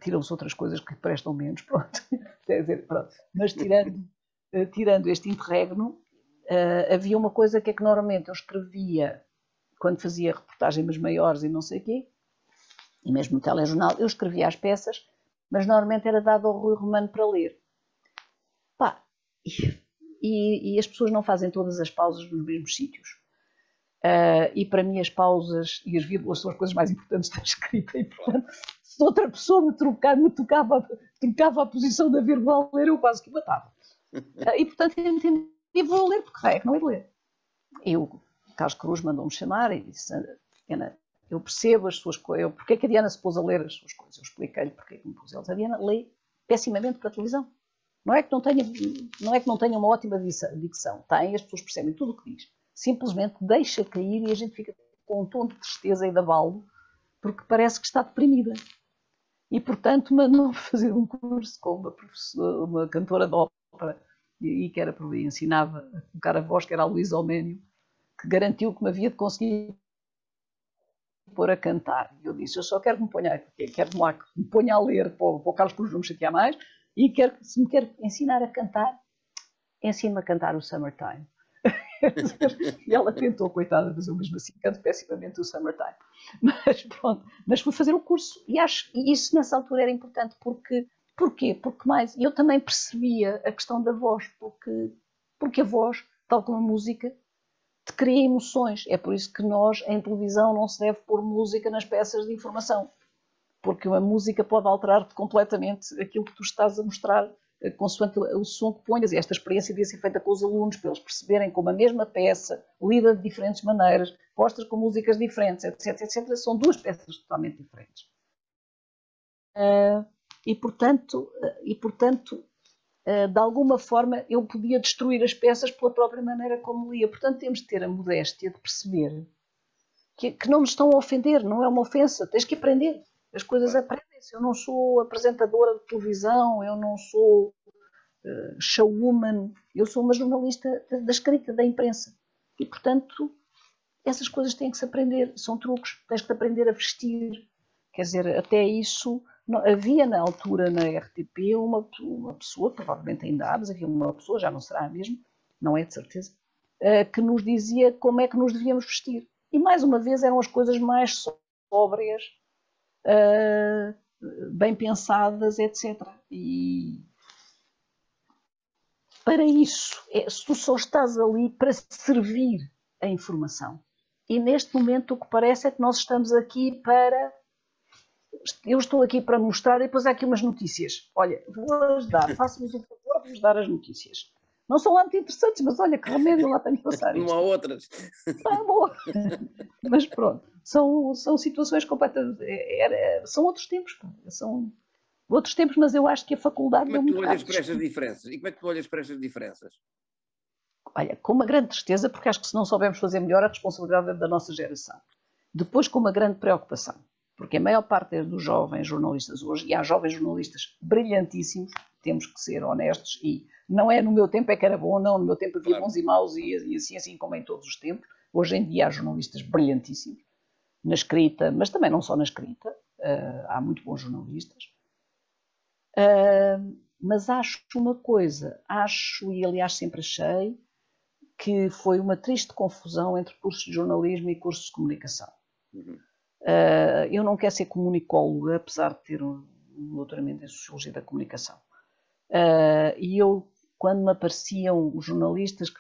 Tiram-se outras coisas que prestam menos, pronto. Quer dizer, pronto. Mas tirando este interregno, havia uma coisa que é que normalmente eu escrevia, quando fazia reportagens maiores e não sei o quê, e mesmo no telejornal, eu escrevia as peças, mas normalmente era dado ao Rui Romano para ler. Pá, e as pessoas não fazem todas as pausas nos mesmos sítios. E para mim as pausas e as vírgulas são as coisas mais importantes da escrita, e portanto, se outra pessoa me trocava a posição da vírgula a ler, eu quase que o matava. E portanto eu vou ler porque é que não é de ler. E o Carlos Cruz mandou-me chamar e disse, Diana, eu percebo as suas coisas, porque é que a Diana se pôs a ler as suas coisas, eu expliquei-lhe porque é que me pôs eles. A Diana lê pessimamente para a televisão. Não é que não tenha uma ótima dicção, tem, as pessoas percebem tudo o que diz. Simplesmente deixa cair e a gente fica com um tom de tristeza e de abalo, porque parece que está deprimida. E, portanto, mandou-me fazer um curso com uma cantora de ópera, e que era por aí, ensinava a colocar a voz, que era a Luísa Alménio, que garantiu que me havia de conseguir pôr a cantar. E eu disse, eu só quero que me ponha a ler para o Carlos Cruz não me chatear mais, e se me quer ensinar a cantar, ensine-me a cantar o Summertime. E ela tentou, coitada, mas eu mesmo assim canto pessimamente o Summertime. Mas pronto, mas fui fazer o curso e isso nessa altura era importante porquê? Porque eu também percebia a questão da voz, porque a voz, tal como a música, te cria emoções. É por isso que nós, em televisão, não se deve pôr música nas peças de informação, porque a música pode alterar-te completamente aquilo que tu estás a mostrar, consoante o som que ponhas. E esta experiência devia ser feita com os alunos, para eles perceberem como a mesma peça, lida de diferentes maneiras, postas com músicas diferentes, etc, etc. São duas peças totalmente diferentes. E, portanto, de alguma forma, eu podia destruir as peças pela própria maneira como lia. Portanto, temos de ter a modéstia de perceber que não nos estão a ofender, não é uma ofensa, tens que aprender. As coisas aprendem-se. Eu não sou apresentadora de televisão, eu não sou showwoman, eu sou uma jornalista da escrita, da imprensa. E, portanto, essas coisas têm que se aprender, são truques, tens que aprender a vestir. Quer dizer, até isso, havia na altura na RTP uma pessoa, provavelmente ainda há, mas havia uma pessoa, já não será a mesma, não é de certeza, que nos dizia como é que nos devíamos vestir. E mais uma vez eram as coisas mais sóbrias, bem pensadas, etc. E para isso, se tu só estás ali para servir a informação. E neste momento o que parece é que nós estamos aqui para... Eu estou aqui para mostrar e depois há aqui umas notícias. Olha, vou-vos dar, faço-vos o favor de vos dar as notícias. Não são lá muito interessantes, mas olha que remédio, lá tenho que passar isto. Não há outras. Boa. Mas pronto, são situações completamente... São outros tempos. São outros tempos, mas eu acho que a faculdade... Como é que tu olhas para estas diferenças? E como é que tu olhas para estas diferenças? Olha, com uma grande tristeza, porque acho que se não soubermos fazer melhor, a responsabilidade é da nossa geração. Depois, com uma grande preocupação, porque a maior parte dos jovens jornalistas hoje, e há jovens jornalistas brilhantíssimos, temos que ser honestos, e não é no meu tempo é que era bom, não, no meu tempo havia bons e maus, e assim como em todos os tempos. Hoje em dia há jornalistas brilhantíssimos, na escrita, mas também não só na escrita, há muito bons jornalistas. Mas acho uma coisa, e aliás sempre achei, que foi uma triste confusão entre cursos de jornalismo e cursos de comunicação. Uhum. Eu não quero ser comunicóloga, apesar de ter um doutoramento em Sociologia da Comunicação. E eu, quando me apareciam os jornalistas,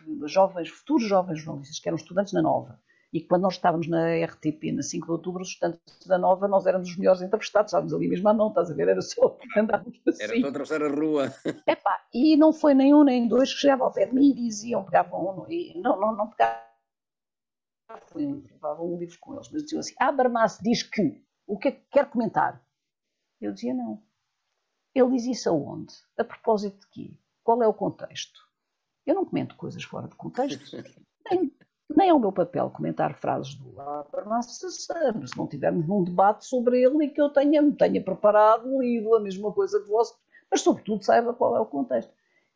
futuros jovens jornalistas, que eram estudantes na Nova, e quando nós estávamos na RTP, na 5 de outubro, os estudantes da Nova, nós éramos os melhores entrevistados, estávamos ali mesmo à mão, estás a ver? Era só andávamos assim. Era só atravessar a rua. Epá, e não foi nem um nem dois que chegavam ao pé de mim e diziam, pegavam e não pegavam, levavam um livro com eles, mas diziam assim, Habermas diz que, o que é que quer comentar? Eu dizia não. Ele diz isso aonde? A propósito de quê? Qual é o contexto? Eu não comento coisas fora de contexto. nem é o meu papel comentar frases do Habermas se não tivermos num debate sobre ele e que eu me tenha preparado, lido a mesma coisa que você, mas sobretudo saiba qual é o contexto.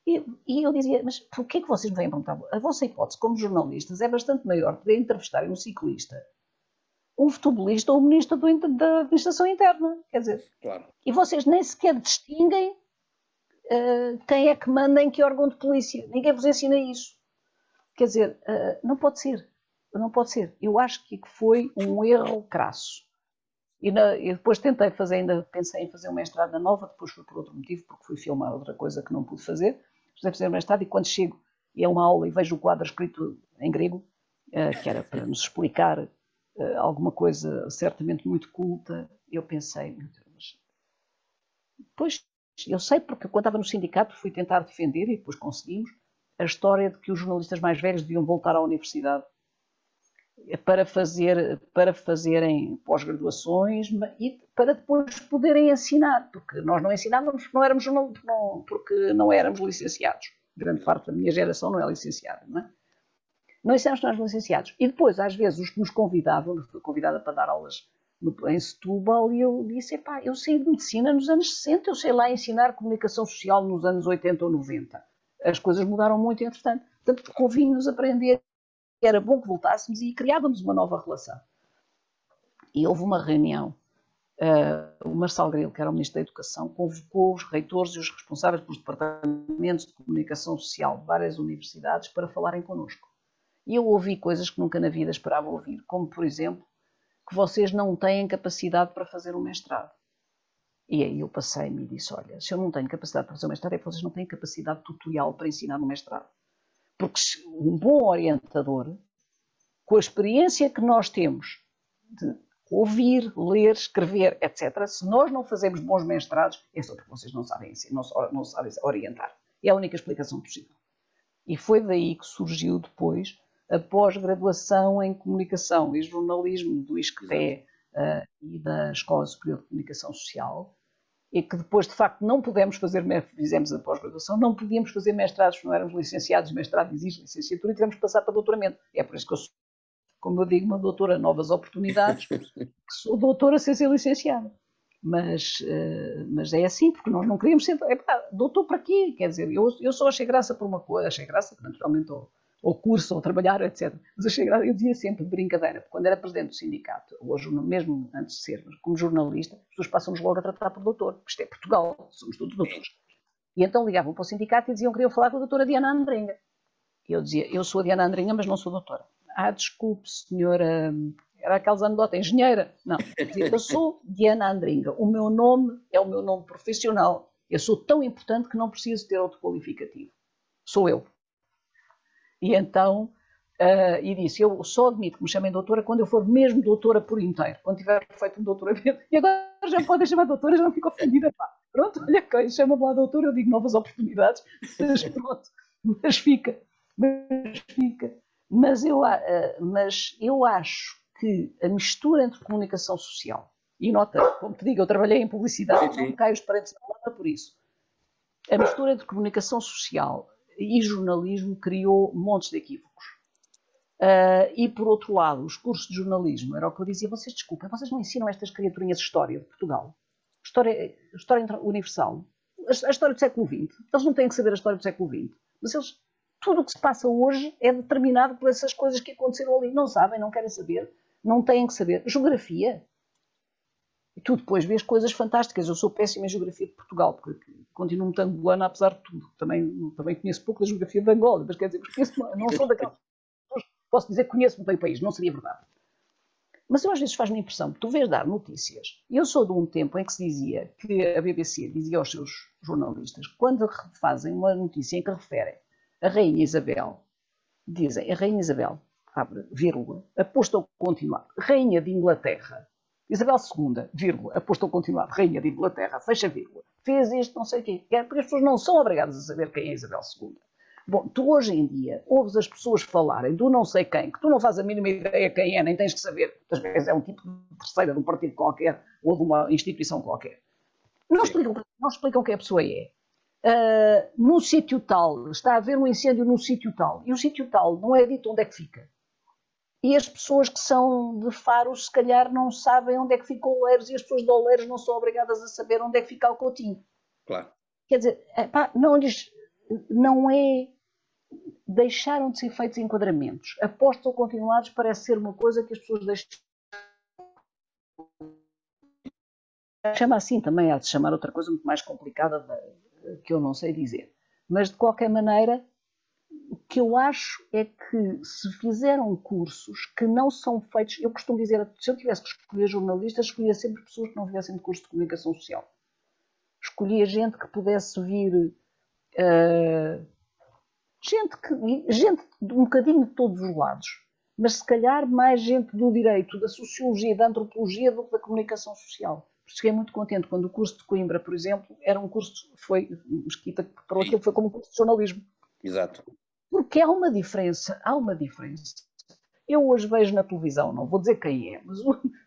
E eu dizia, mas porquê que vocês me vêm perguntar? A vossa hipótese como jornalistas é bastante maior poder entrevistarem um ciclista, um futebolista ou um ministro da administração interna. Quer dizer, claro. E vocês nem sequer distinguem quem é que manda em que órgão de polícia. Ninguém vos ensina isso. Quer dizer, não pode ser. Não pode ser. Eu acho que foi um erro crasso. E depois pensei em fazer um mestrado na Nova, depois foi por outro motivo, porque fui filmar outra coisa que não pude fazer. Precisei fazer um mestrado e quando chego a uma aula e vejo o quadro escrito em grego, que era para nos explicar alguma coisa certamente muito culta, eu pensei, meu Deus, pois, eu sei porque quando estava no sindicato fui tentar defender, e depois conseguimos, a história de que os jornalistas mais velhos deviam voltar à universidade para fazerem pós-graduações e para depois poderem ensinar, porque nós não ensinávamos porque não éramos licenciados. Grande parte da minha geração não é licenciada, não é? Não ensinávamos nós licenciados. E depois, às vezes, os que nos convidavam, fui convidada para dar aulas em Setúbal, e eu disse, eu saí de medicina nos anos 60, eu sei lá ensinar comunicação social nos anos 80 ou 90. As coisas mudaram muito, entretanto. Portanto, convinha-nos aprender, era bom que voltássemos e criávamos uma nova relação. E houve uma reunião, o Marçal Grilo, que era o Ministro da Educação, convocou os reitores e os responsáveis pelos departamentos de comunicação social de várias universidades para falarem connosco. E eu ouvi coisas que nunca na vida esperava ouvir, como, por exemplo, que vocês não têm capacidade para fazer um mestrado. E aí eu passei-me e disse, olha, se eu não tenho capacidade para fazer um mestrado, é que vocês não têm capacidade tutorial para ensinar no mestrado. Porque um bom orientador, com a experiência que nós temos de ouvir, ler, escrever, etc., se nós não fazemos bons mestrados, é só porque vocês não sabem ensinar, não sabem orientar. É a única explicação possível. E foi daí que surgiu depois a pós-graduação em comunicação e jornalismo do ISCTE e da Escola Superior de Comunicação Social, e que depois, de facto, não pudemos fizemos a pós-graduação, não podíamos fazer mestrados, não éramos licenciados, mestrado exige licenciatura, e tivemos que passar para doutoramento. É por isso que eu sou, como eu digo, uma doutora novas oportunidades, que sou doutora sem ser licenciada. Mas é assim, porque nós não queríamos ser... doutor para quê? Quer dizer, eu só achei graça por uma coisa, achei graça, naturalmente, ao curso, ao trabalhar, etc. Mas achei graça, eu dizia sempre de brincadeira, porque quando era presidente do sindicato, hoje, mesmo antes de ser, como jornalista, as pessoas passam-nos logo a tratar por doutor, porque isto é Portugal, somos todos doutores. E então ligavam para o sindicato e diziam que queriam falar com a doutora Diana Andringa. E eu dizia, eu sou a Diana Andringa, mas não sou doutora. Desculpe, senhora... Era aqueles anedotas, engenheira. Não, eu sou Diana Andringa. O meu nome é o meu nome profissional. Eu sou tão importante que não preciso ter outro qualificativo. Sou eu. E então, e disse, eu só admito que me chamem doutora quando eu for mesmo doutora por inteiro, quando tiver feito um doutoramento. E agora já me podem chamar doutora, já não fico ofendida. Pronto, olha que chama-me lá doutora, eu digo novas oportunidades. Mas pronto, mas fica. Mas eu acho que a mistura entre comunicação social e nota, como te digo, eu trabalhei em publicidade, não me caio os parentes da nota por isso. A mistura entre comunicação social e jornalismo criou montes de equívocos. E por outro lado, os cursos de jornalismo, era o que eu dizia, vocês desculpem, vocês não ensinam estas criaturinhas de história de Portugal? História universal? A história do século XX? Eles não têm que saber a história do século XX, mas tudo o que se passa hoje é determinado por essas coisas que aconteceram ali. Não sabem, não querem saber, não têm que saber. Geografia. E tu depois vês coisas fantásticas. Eu sou péssima em geografia de Portugal, porque continuo muito angolana, apesar de tudo. Também conheço pouco da geografia de Angola, mas quer dizer, não sou daquelas. Posso dizer que conheço muito bem o país, não seria verdade. Mas eu às vezes faz-me a impressão que tu vês dar notícias. Eu sou de um tempo em que se dizia que a BBC dizia aos seus jornalistas, quando fazem uma notícia em que referem a Rainha Isabel, dizem, a Rainha Isabel, abre, vírgula, apostou continuado, Rainha de Inglaterra, Isabel II, vírgula, apostou continuado, Rainha de Inglaterra, fecha vírgula, fez isto, não sei o quê, porque as pessoas não são obrigadas a saber quem é Isabel II. Bom, tu hoje em dia ouves as pessoas falarem do não sei quem, que tu não fazes a mínima ideia quem é, nem tens que saber, às vezes é um tipo de terceira de um partido qualquer ou de uma instituição qualquer. Não explicam quem a pessoa é. Num sítio tal, está a haver um incêndio num sítio tal, e o sítio tal não é dito onde é que fica. E as pessoas que são de Faro, se calhar, não sabem onde é que fica o Oleiros, e as pessoas de Oleiros não são obrigadas a saber onde é que fica o Coutinho. Claro. Quer dizer, não é. Deixaram de ser feitos enquadramentos. Apostos ou continuados parece ser uma coisa que as pessoas deixam. Chama assim também, há de chamar outra coisa muito mais complicada que eu não sei dizer. Mas, de qualquer maneira, o que eu acho é que se fizeram cursos que não são feitos... Eu costumo dizer, se eu tivesse que escolher jornalistas, escolhia sempre pessoas que não viessem de curso de comunicação social. Escolhia gente que pudesse vir... gente de um bocadinho de todos os lados. Mas, se calhar, mais gente do direito, da sociologia, da antropologia do que da comunicação social. Fiquei muito contente quando o curso de Coimbra, por exemplo, era um curso, Mesquita que preparou aquilo, foi como um curso de jornalismo. Exato. Porque há uma diferença. Eu hoje vejo na televisão, não vou dizer quem é, mas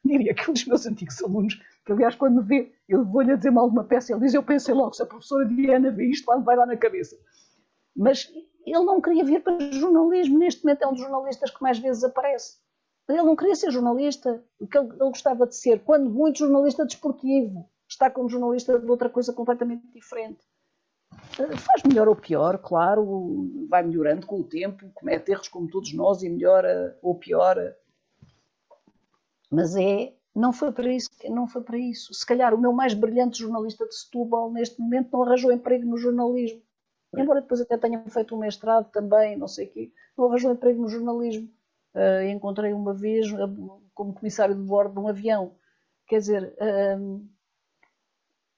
diria que um dos meus antigos alunos, que aliás quando me vê, eu vou-lhe dizer mal de uma peça, ele diz, eu pensei logo, se a professora Diana vê isto, vai lá na cabeça. Mas ele não queria vir para jornalismo, neste momento é um dos jornalistas que mais vezes aparece. Ele não queria ser jornalista, o que ele gostava de ser, quando muito jornalista desportivo, está como jornalista de outra coisa completamente diferente. Faz melhor ou pior, claro, vai melhorando com o tempo, comete erros como todos nós e melhora ou piora. Mas não foi para isso. Se calhar o meu mais brilhante jornalista de Setúbal, neste momento, não arranjou emprego no jornalismo. Embora depois até tenha feito um mestrado também, não sei o quê, não arranjou emprego no jornalismo. Encontrei uma vez como comissário de bordo de um avião. Quer dizer,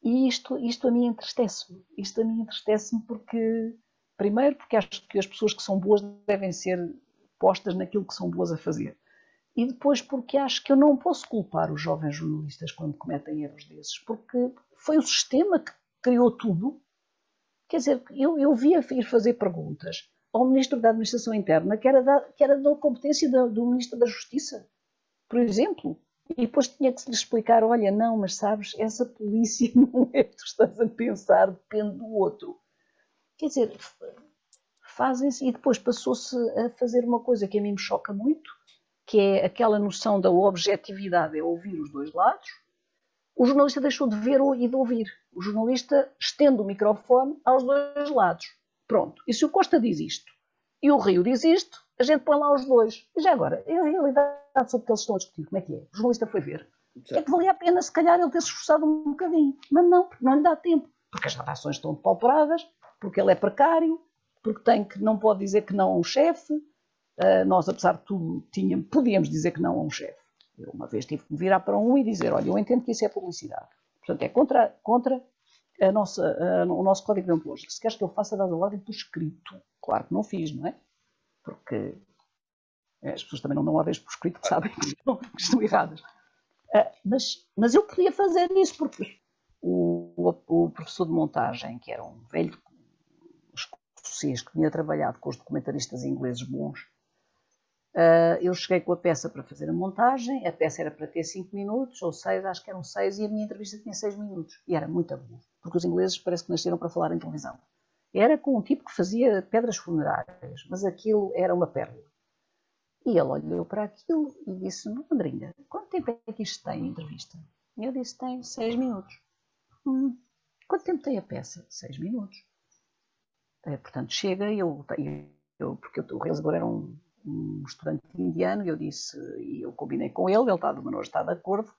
e isto a mim entristece-me. Isto a mim entristece-me porque, primeiro, porque acho que as pessoas que são boas devem ser postas naquilo que são boas a fazer. E depois porque acho que eu não posso culpar os jovens jornalistas quando cometem erros desses, porque foi o sistema que criou tudo. Quer dizer, eu via ir fazer perguntas ao Ministro da Administração Interna que era da competência do Ministro da Justiça, por exemplo. E depois tinha que se lhe explicar, olha, não, mas sabes, essa polícia não é que tu estás a pensar, depende do outro. Quer dizer, fazem-se, e depois passou-se a fazer uma coisa que a mim me choca muito, que é aquela noção da objetividade, é ouvir os dois lados. O jornalista deixou de ver e de ouvir. O jornalista estende o microfone aos dois lados. Pronto. E se o Costa diz isto e o Rio diz isto, a gente põe lá os dois. E já agora, a realidade sobre o que eles estão a discutir, como é que é? O jornalista foi ver. É que valia a pena, se calhar, ele ter se esforçado um bocadinho. Mas não, porque não lhe dá tempo. Porque as redações estão depauperadas, porque ele é precário, porque não pode dizer que não a um chefe. Nós, apesar de tudo, podíamos dizer que não a um chefe. Eu uma vez tive que me virar para um e dizer, olha, eu entendo que isso é publicidade. Portanto, é contra o nosso código de deontologia. Se queres que eu faça, dás a ordem por escrito. Claro que não fiz, não é? Porque as pessoas também não dão ordens por escrito, que sabem que estão erradas. Mas eu podia fazer isso, porque o professor de montagem, que era um velho escocês que tinha trabalhado com os documentaristas ingleses bons, eu cheguei com a peça para fazer a montagem, a peça era para ter 5 minutos, ou 6, acho que eram 6, e a minha entrevista tinha 6 minutos. E era muito boa, porque os ingleses parece que nasceram para falar em televisão. Era com um tipo que fazia pedras funerárias, mas aquilo era uma pérola. E ele olhou para aquilo e disse, Andrinha, quanto tempo é que isto tem a entrevista? E eu disse, tem 6 minutos. Quanto tempo tem a peça? 6 minutos. Portanto, chega, porque o realizador era um estudante indiano, e eu combinei com ele está de acordo,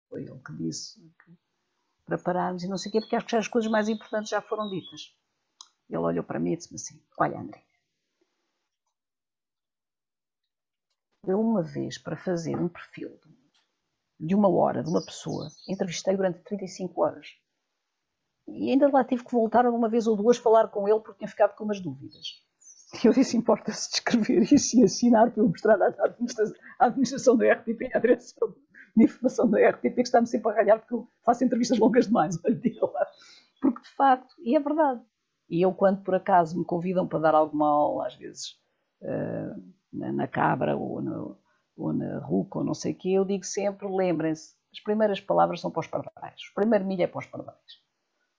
foi ele que disse para pararmos e não sei o quê, porque acho que já as coisas mais importantes já foram ditas. Ele olhou para mim e disse-me assim, olha, André, eu uma vez para fazer um perfil de 1 hora de uma pessoa, entrevistei durante 35 horas. E ainda lá tive que voltar uma vez ou duas falar com ele porque tinha ficado com umas dúvidas. E eu disse, importa-se de escrever isso e assinar para eu mostrar à administração da RTP, à direção de informação da RTP, que está-me sempre a ralhar porque eu faço entrevistas longas demais. Porque, de facto, e é verdade. E eu, quando por acaso me convidam para dar alguma aula, às vezes, na Cabra ou na RUC ou não sei o quê, eu digo sempre, lembrem-se, as primeiras palavras são para os pardais. O primeiro milho é para os pardais.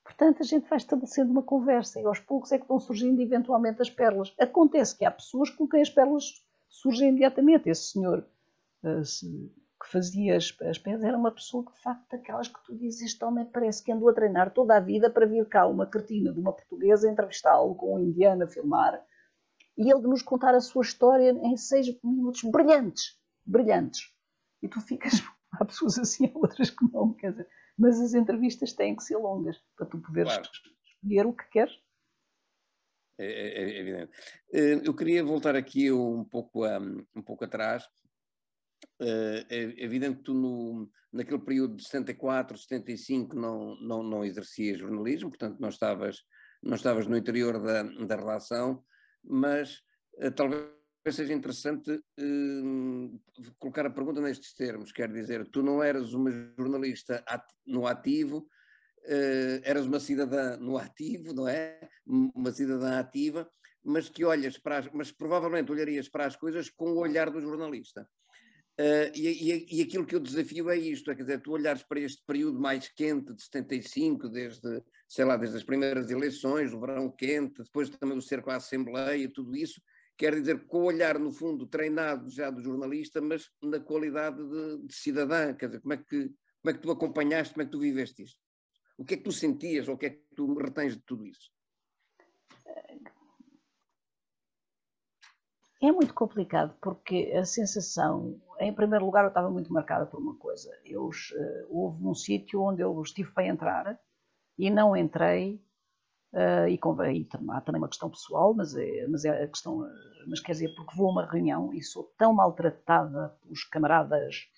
Portanto, a gente vai estabelecendo uma conversa e aos poucos é que vão surgindo eventualmente as pérolas. Acontece que há pessoas com quem as pérolas surge imediatamente. Esse senhor que fazia as peças era uma pessoa que, de facto, daquelas que tu dizes, este homem parece que andou a treinar toda a vida para vir cá uma cretina de uma portuguesa, entrevistá-lo com um indiano a filmar, e ele de nos contar a sua história em 6 minutos brilhantes, brilhantes. E tu ficas, há pessoas assim, há outras que não, quer dizer, mas as entrevistas têm que ser longas, para tu poderes escolher o que queres. É evidente. Eu queria voltar aqui um pouco atrás. É evidente que tu naquele período de 74, 75 não exercias jornalismo, portanto não estavas no interior da relação, mas talvez seja interessante colocar a pergunta nestes termos, quer dizer, tu não eras uma jornalista no ativo, eras uma cidadã no ativo, não é? Uma cidadã ativa, mas que mas provavelmente olharias para as coisas com o olhar do jornalista. E aquilo que eu desafio é isto, quer dizer, tu olhares para este período mais quente de 75, desde as primeiras eleições, o verão quente, depois também o cerco à Assembleia, tudo isso, quer dizer, com o olhar, no fundo, treinado já do jornalista, mas na qualidade de cidadã, quer dizer, como é que tu acompanhaste, como é que tu viveste isto? O que é que tu sentias, ou o que é que tu retens de tudo isso? É muito complicado, porque a sensação, em primeiro lugar, eu estava muito marcada por uma coisa. Houve um sítio onde eu estive para entrar e não entrei, e há também uma questão pessoal, mas é a questão, mas quer dizer, porque vou a uma reunião e sou tão maltratada pelos camaradas,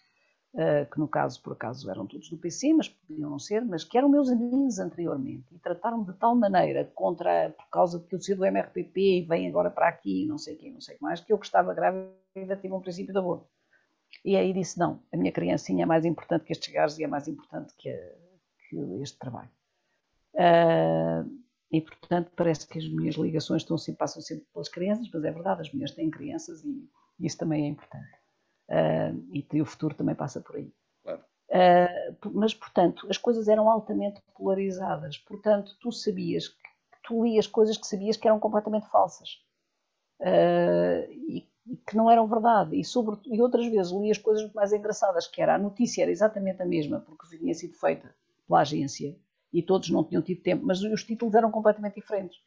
que no caso, por acaso, eram todos do PC, mas podiam não ser, mas que eram meus amigos anteriormente, e trataram-me de tal maneira, por causa de que eu sou do MRPP e vem agora para aqui, não sei o quê, não sei o que mais, que eu que estava grávida tive um princípio de aborto. E aí disse, não, a minha criancinha é mais importante que estes gajos e é mais importante que este trabalho. E, portanto, parece que as minhas ligações passam sempre pelas crianças, mas é verdade, as minhas têm crianças e isso também é importante. E o futuro também passa por aí. Claro. Mas, portanto, as coisas eram altamente polarizadas. Portanto, tu lias coisas que sabias que eram completamente falsas. E que não eram verdade. E outras vezes lias coisas muito mais engraçadas, que a notícia era exatamente a mesma, porque tinha sido feita pela agência e todos não tinham tido tempo, mas os títulos eram completamente diferentes.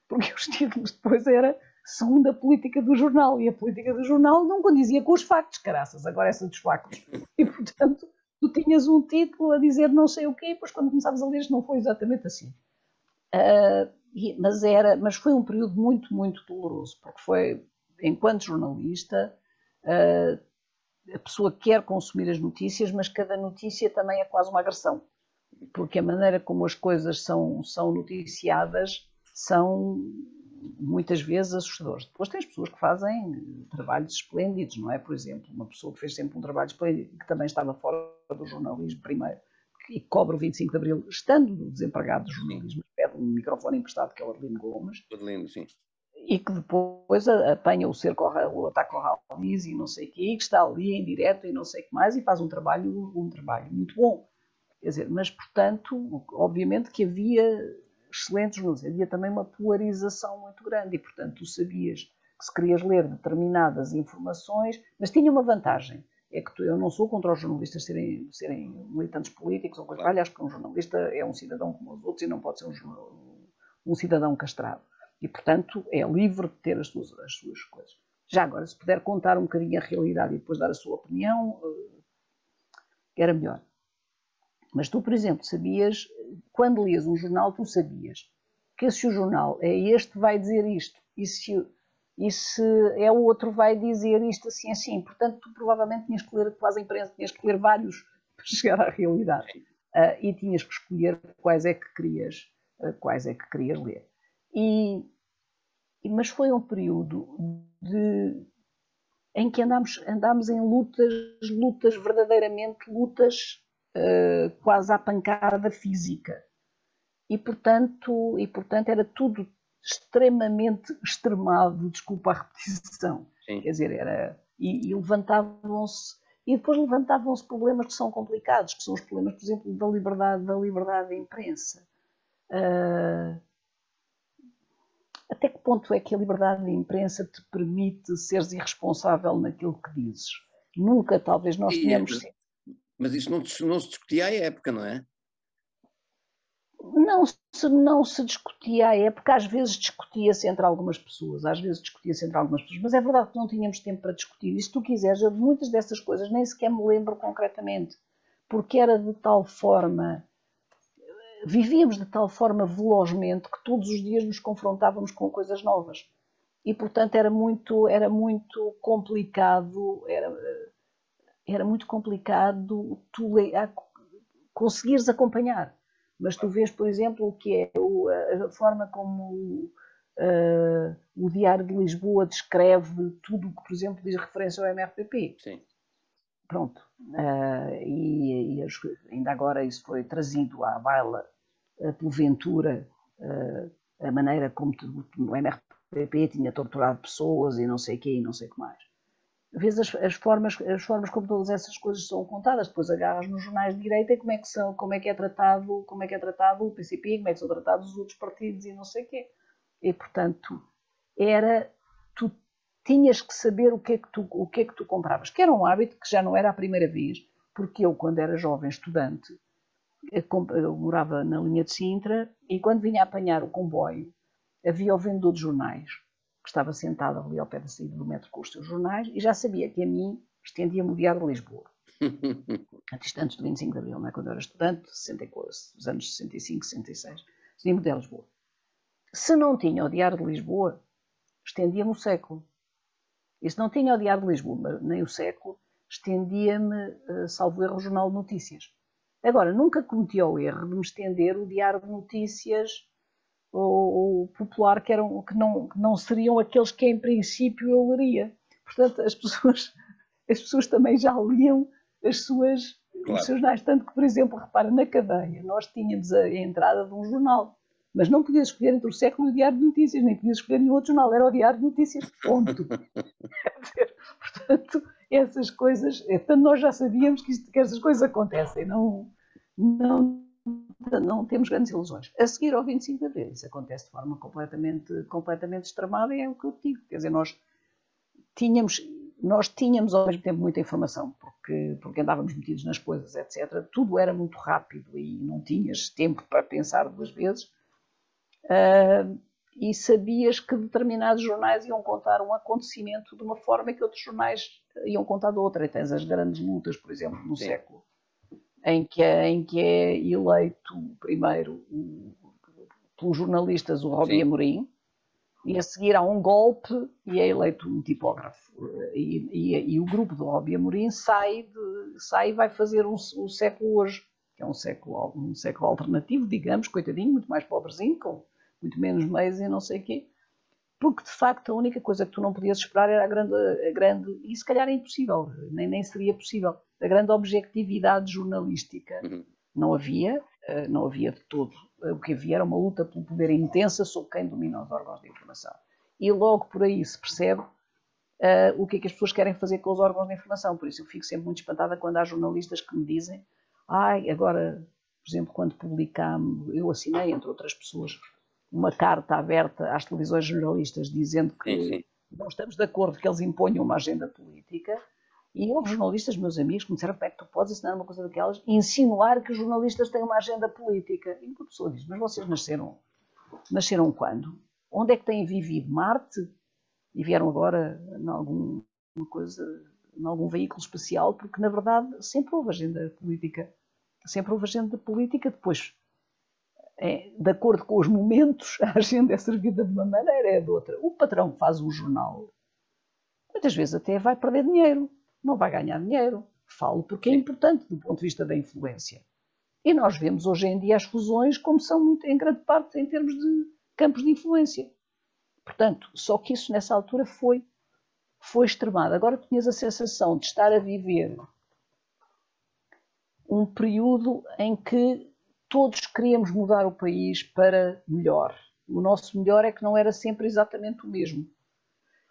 Porque os títulos depois era segundo a política do jornal, e a política do jornal não condizia com os factos, caraças, agora essa dos factos. E, portanto, tu tinhas um título a dizer não sei o quê, e depois quando começavas a ler não foi exatamente assim. Mas foi um período muito, muito doloroso, porque foi, enquanto jornalista, a pessoa quer consumir as notícias, mas cada notícia também é quase uma agressão, porque a maneira como as coisas são noticiadas são muitas vezes assustadores. Depois tens pessoas que fazem trabalhos esplêndidos, não é? Por exemplo, uma pessoa que fez sempre um trabalho esplêndido, que também estava fora do jornalismo primeiro, e cobra o 25 de Abril, estando desempregado do jornalismo, pede um microfone emprestado, que é o Adelino Gomes. Adelino, sim. E que depois apanha o cerco, o ataque ao raliz e não sei o quê, que está ali em direto e não sei o que mais, e faz um trabalho muito bom. Quer dizer, mas, portanto, obviamente que havia excelentes jornalistas, havia também uma polarização muito grande e, portanto, tu sabias que se querias ler determinadas informações, mas tinha uma vantagem, é que eu não sou contra os jornalistas serem militantes políticos ou coisa, claro. Acho que um jornalista é um cidadão como os outros e não pode ser um cidadão castrado. E, portanto, é livre de ter as suas coisas. Já agora, se puder contar um bocadinho a realidade e depois dar a sua opinião, era melhor. Mas tu, por exemplo, sabias, quando lias um jornal, tu sabias que se o jornal é este, vai dizer isto. E se é o outro, vai dizer isto assim, assim. Portanto, tu provavelmente tinhas que ler quase a imprensa, tinhas que ler vários para chegar à realidade. E tinhas que escolher quais é que querias ler. Mas foi um período em que andámos em lutas verdadeiramente, lutas quase à pancada física. E portanto era tudo extremamente extremado, desculpa a repetição. Sim. Quer dizer, e levantavam-se, e depois levantavam-se problemas que são complicados, que são os problemas, por exemplo, da liberdade de imprensa. até que ponto é que a liberdade de imprensa te permite seres irresponsável naquilo que dizes? Nunca, talvez, nós tenhamos... Mas isso não se discutia à época, não é? Não se discutia à época, às vezes discutia-se entre algumas pessoas, mas é verdade que não tínhamos tempo para discutir. E se tu quiseres, eu de muitas dessas coisas nem sequer me lembro concretamente, porque era de tal forma, vivíamos de tal forma velozmente que todos os dias nos confrontávamos com coisas novas. E, portanto, era muito complicado, era muito complicado tu conseguires acompanhar. Mas tu vês, por exemplo, o que é a forma como o Diário de Lisboa descreve tudo o que, por exemplo, diz referência ao MRPP. Sim. Pronto. E ainda agora isso foi trazido à baila pelo Ventura, a maneira como o MRPP tinha torturado pessoas e não sei o quê e não sei o que mais. Vês as formas como todas essas coisas são contadas, depois agarras nos jornais de direita e como é que é tratado o PCP, como é que são tratados os outros partidos e não sei o quê. E, portanto, tu tinhas que saber o que é que tu compravas, que era um hábito que já não era a primeira vez, porque eu, quando era jovem estudante, eu morava na linha de Sintra e quando vinha a apanhar o comboio, havia o vendedor de jornais, que estava sentado ali ao pé da saída do metro com os seus jornais, e já sabia que a mim estendia-me o Diário de Lisboa. Antes do 25 de Abril, não é? Quando eu era estudante, os anos 65, 66, estendia-me o Diário de Lisboa. Se não tinha o Diário de Lisboa, estendia-me o Século. E se não tinha o Diário de Lisboa, nem o Século, estendia-me, salvo erro, o Jornal de Notícias. Agora, nunca cometi o erro de me estender o Diário de Notícias ou popular, que não seriam aqueles que em princípio eu leria. Portanto, as pessoas também já liam os seus jornais. Tanto que, por exemplo, repara, na cadeia, nós tínhamos a entrada de um jornal, mas não podias escolher entre o Século e o Diário de Notícias, nem podias escolher nenhum outro jornal, era o Diário de Notícias, ponto. Portanto, essas coisas, portanto, nós já sabíamos que essas coisas acontecem, não temos grandes ilusões. A seguir ao 25 de Abril, isso acontece de forma completamente extremada e é o que eu digo. Quer dizer, nós tínhamos ao mesmo tempo muita informação, porque andávamos metidos nas coisas, etc. Tudo era muito rápido e não tinhas tempo para pensar duas vezes. E sabias que determinados jornais iam contar um acontecimento de uma forma que outros jornais iam contar de outra. E tens as grandes lutas, por exemplo, no Século, em que é eleito primeiro pelos jornalistas o Robbie Amorim, e a seguir há um golpe e é eleito um tipógrafo. E o grupo do Robbie Amorim sai e vai fazer o Século hoje, que é um século alternativo, digamos, coitadinho, muito mais pobrezinho, com muito menos meios e não sei o quê. Porque, de facto, a única coisa que tu não podias esperar era a grande e se calhar é impossível, nem seria possível, a grande objetividade jornalística. Não havia de todo. O que havia era uma luta pelo poder intensa sobre quem domina os órgãos de informação. E logo por aí se percebe o que é que as pessoas querem fazer com os órgãos de informação. Por isso eu fico sempre muito espantada quando há jornalistas que me dizem agora, por exemplo, quando publicámos, eu assinei, entre outras pessoas, uma carta aberta às televisões jornalistas dizendo que não estamos de acordo que eles imponham uma agenda política. E houve jornalistas, meus amigos, que me disseram: como é que tu podes ensinar uma coisa daquelas, insinuar que os jornalistas têm uma agenda política? E uma pessoa diz: mas vocês nasceram quando? Onde é que têm vivido? Marte? E vieram agora em algum veículo espacial? Porque, na verdade, sempre houve agenda política. Depois, de acordo com os momentos, a agenda é servida de uma maneira, é de outra. O patrão que faz um jornal, muitas vezes até vai perder dinheiro. Não vai ganhar dinheiro. Falo porque é importante do ponto de vista da influência. E nós vemos hoje em dia as fusões como são muito, em grande parte em termos de campos de influência. Portanto, só que isso nessa altura foi extremado. Agora tinhas a sensação de estar a viver um período em que todos queríamos mudar o país para melhor. O nosso melhor é que não era sempre exatamente o mesmo.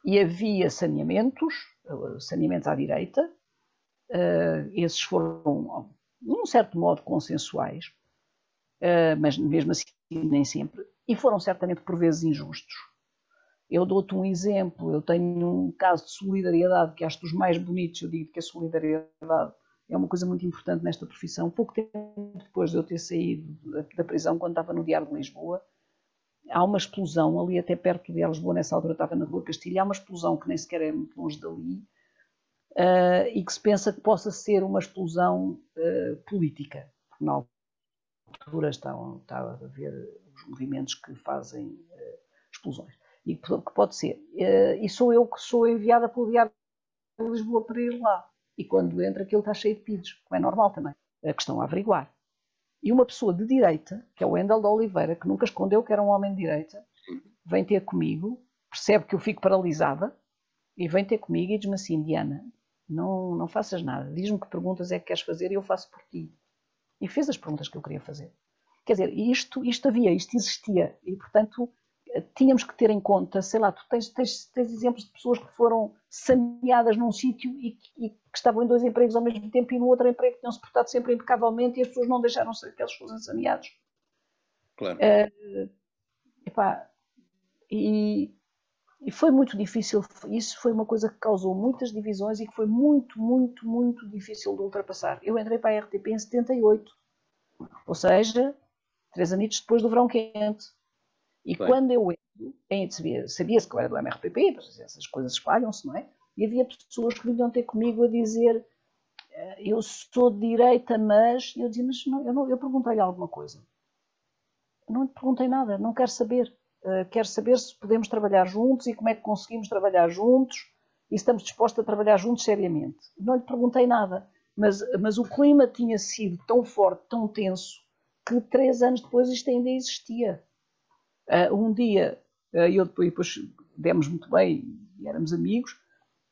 E havia saneamentos à direita, esses foram, num certo modo, consensuais, mas mesmo assim nem sempre, e foram certamente por vezes injustos. Eu dou-te um exemplo, eu tenho um caso de solidariedade que acho dos mais bonitos. Eu digo que a solidariedade é uma coisa muito importante nesta profissão. Pouco tempo depois de eu ter saído da prisão, quando estava no Diário de Lisboa, há uma explosão ali até perto de Lisboa, nessa altura estava na Rua Castilha, há uma explosão que nem sequer é muito longe dali, e que se pensa que possa ser uma explosão política. Na altura está a haver os movimentos que fazem explosões. E que pode ser. E sou eu que sou enviada pelo Diário de Lisboa para ir lá. E quando entra, aquilo está cheio de pedidos, como é normal também. A questão a averiguar. E uma pessoa de direita, que é o Wendel de Oliveira, que nunca escondeu que era um homem de direita, vem ter comigo, percebe que eu fico paralisada, e vem ter comigo e diz-me assim: Diana, não faças nada, diz-me que perguntas é que queres fazer e eu faço por ti. E fez as perguntas que eu queria fazer. Quer dizer, isto existia, e portanto tínhamos que ter em conta, sei lá, tu tens exemplos de pessoas que foram saneadas num sítio e que estavam em 2 empregos ao mesmo tempo, e no outro emprego tinham-se portado sempre impecavelmente, e as pessoas não deixaram que eles fossem saneados. Claro. E foi muito difícil. Isso foi uma coisa que causou muitas divisões e que foi muito, muito, muito difícil de ultrapassar. Eu entrei para a RTP em 78, ou seja, 3 anos depois do Verão Quente. E bem, quando eu entro, sabia-se que eu era do MRTP, essas coisas espalham-se, não é? E havia pessoas que vinham ter comigo a dizer: eu sou de direita, mas... E eu dizia: mas não, eu perguntei-lhe alguma coisa. Não lhe perguntei nada, não quero saber. Quero saber se podemos trabalhar juntos e como é que conseguimos trabalhar juntos e se estamos dispostos a trabalhar juntos seriamente. Não lhe perguntei nada, mas o clima tinha sido tão forte, tão tenso, que 3 anos depois isto ainda existia. Um dia, eu depois demos muito bem e éramos amigos,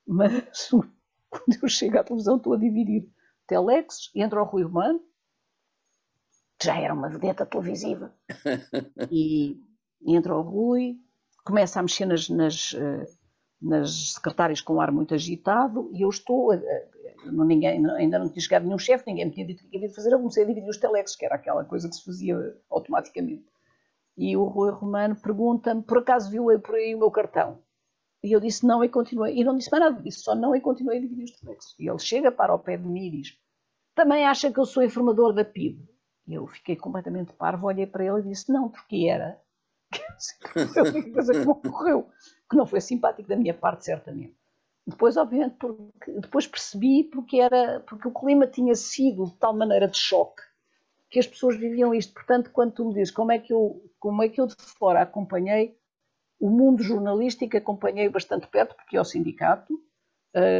mas quando eu chego à televisão estou a dividir Telex, entra o Rui Romano, que já era uma vedeta televisiva, e entra o Rui, começa a mexer nas secretárias com um ar muito agitado, e eu estou, ainda não tinha chegado nenhum chefe, ninguém me tinha dito o que havia de fazer, eu comecei a dividir os Telex, que era aquela coisa que se fazia automaticamente. E o Rui Romano pergunta-me: por acaso viu por aí o meu cartão? E eu disse não e continuei. E não disse mais nada, disse só não e continuei a dividir os Telex. E ele chega para o pé de mim e diz: também acha que eu sou informador da PIDE? E eu fiquei completamente parvo, olhei para ele e disse: não, porque era. Foi a única coisa que me ocorreu, que não foi simpático da minha parte, certamente. Depois, obviamente, depois percebi porque o clima tinha sido de tal maneira de choque que as pessoas viviam isto. Portanto, quando tu me dizes como é que eu de fora acompanhei o mundo jornalístico, acompanhei bastante perto, porque ia ao sindicato,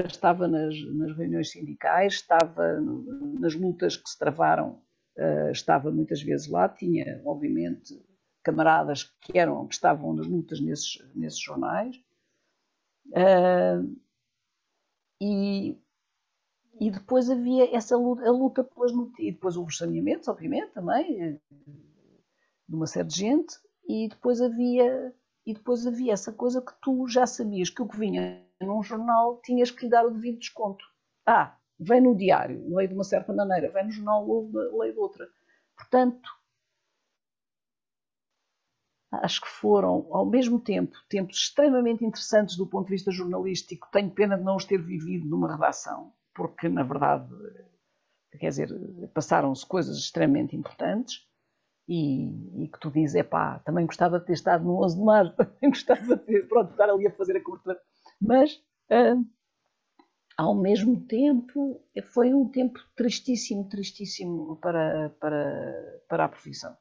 estava nas reuniões sindicais, estava nas lutas que se travaram, estava muitas vezes lá, tinha, obviamente, camaradas que estavam nas lutas nesses jornais, e depois havia essa luta, a luta pelas notícias, e depois houve os saneamentos, obviamente, também, de uma série de gente, e depois havia essa coisa que tu já sabias que o que vinha num jornal tinhas que lhe dar o devido desconto. Vem no diário, leio de uma certa maneira, vem no jornal, leio de outra. Portanto, acho que foram, ao mesmo tempo, tempos extremamente interessantes do ponto de vista jornalístico. Tenho pena de não os ter vivido numa redação, porque, na verdade, quer dizer, passaram-se coisas extremamente importantes e que tu dizes: também gostava de ter estado no 11 de março, também gostava de estar ali a fazer a cobertura. Mas, ao mesmo tempo, foi um tempo tristíssimo, tristíssimo para a profissão.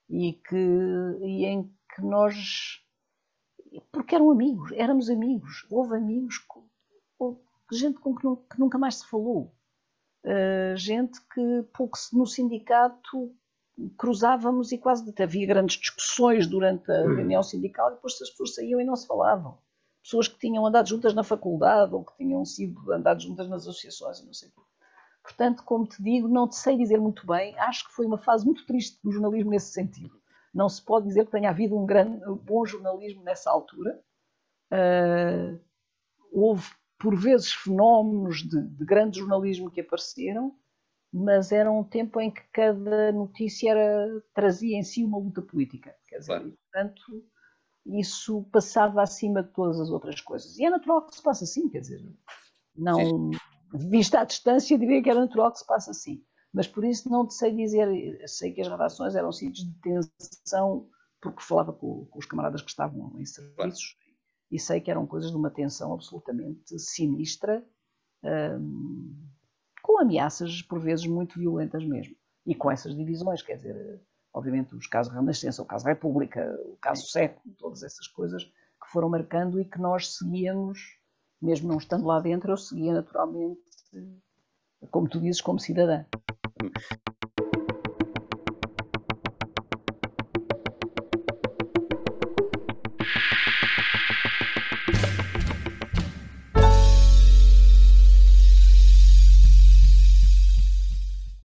E em que nós, porque éramos amigos, houve amigos, gente com que nunca mais se falou, gente que pouco no sindicato cruzávamos e quase havia grandes discussões durante a reunião sindical, e depois as pessoas saíam e não se falavam. Pessoas que tinham andado juntas na faculdade ou que tinham sido andado juntas nas associações e não sei o quê. Portanto, como te digo, não te sei dizer muito bem. Acho que foi uma fase muito triste do jornalismo nesse sentido. Não se pode dizer que tenha havido um bom jornalismo nessa altura. Houve, por vezes, fenómenos de grande jornalismo que apareceram, mas era um tempo em que cada notícia trazia em si uma luta política. Quer dizer, claro. E, portanto, isso passava acima de todas as outras coisas. E é natural que se passe assim, quer dizer, não, vista à distância, diria que era natural que se passe assim. Mas por isso não te sei dizer, sei que as redações eram sítios de tensão, porque falava com os camaradas que estavam em serviços, e sei que eram coisas de uma tensão absolutamente sinistra, com ameaças por vezes muito violentas mesmo. E com essas divisões, quer dizer, obviamente os casos Renascença, o caso República, o caso Século, todas essas coisas que foram marcando e que nós seguíamos, mesmo não estando lá dentro, eu seguia naturalmente, como tu dizes, como cidadã.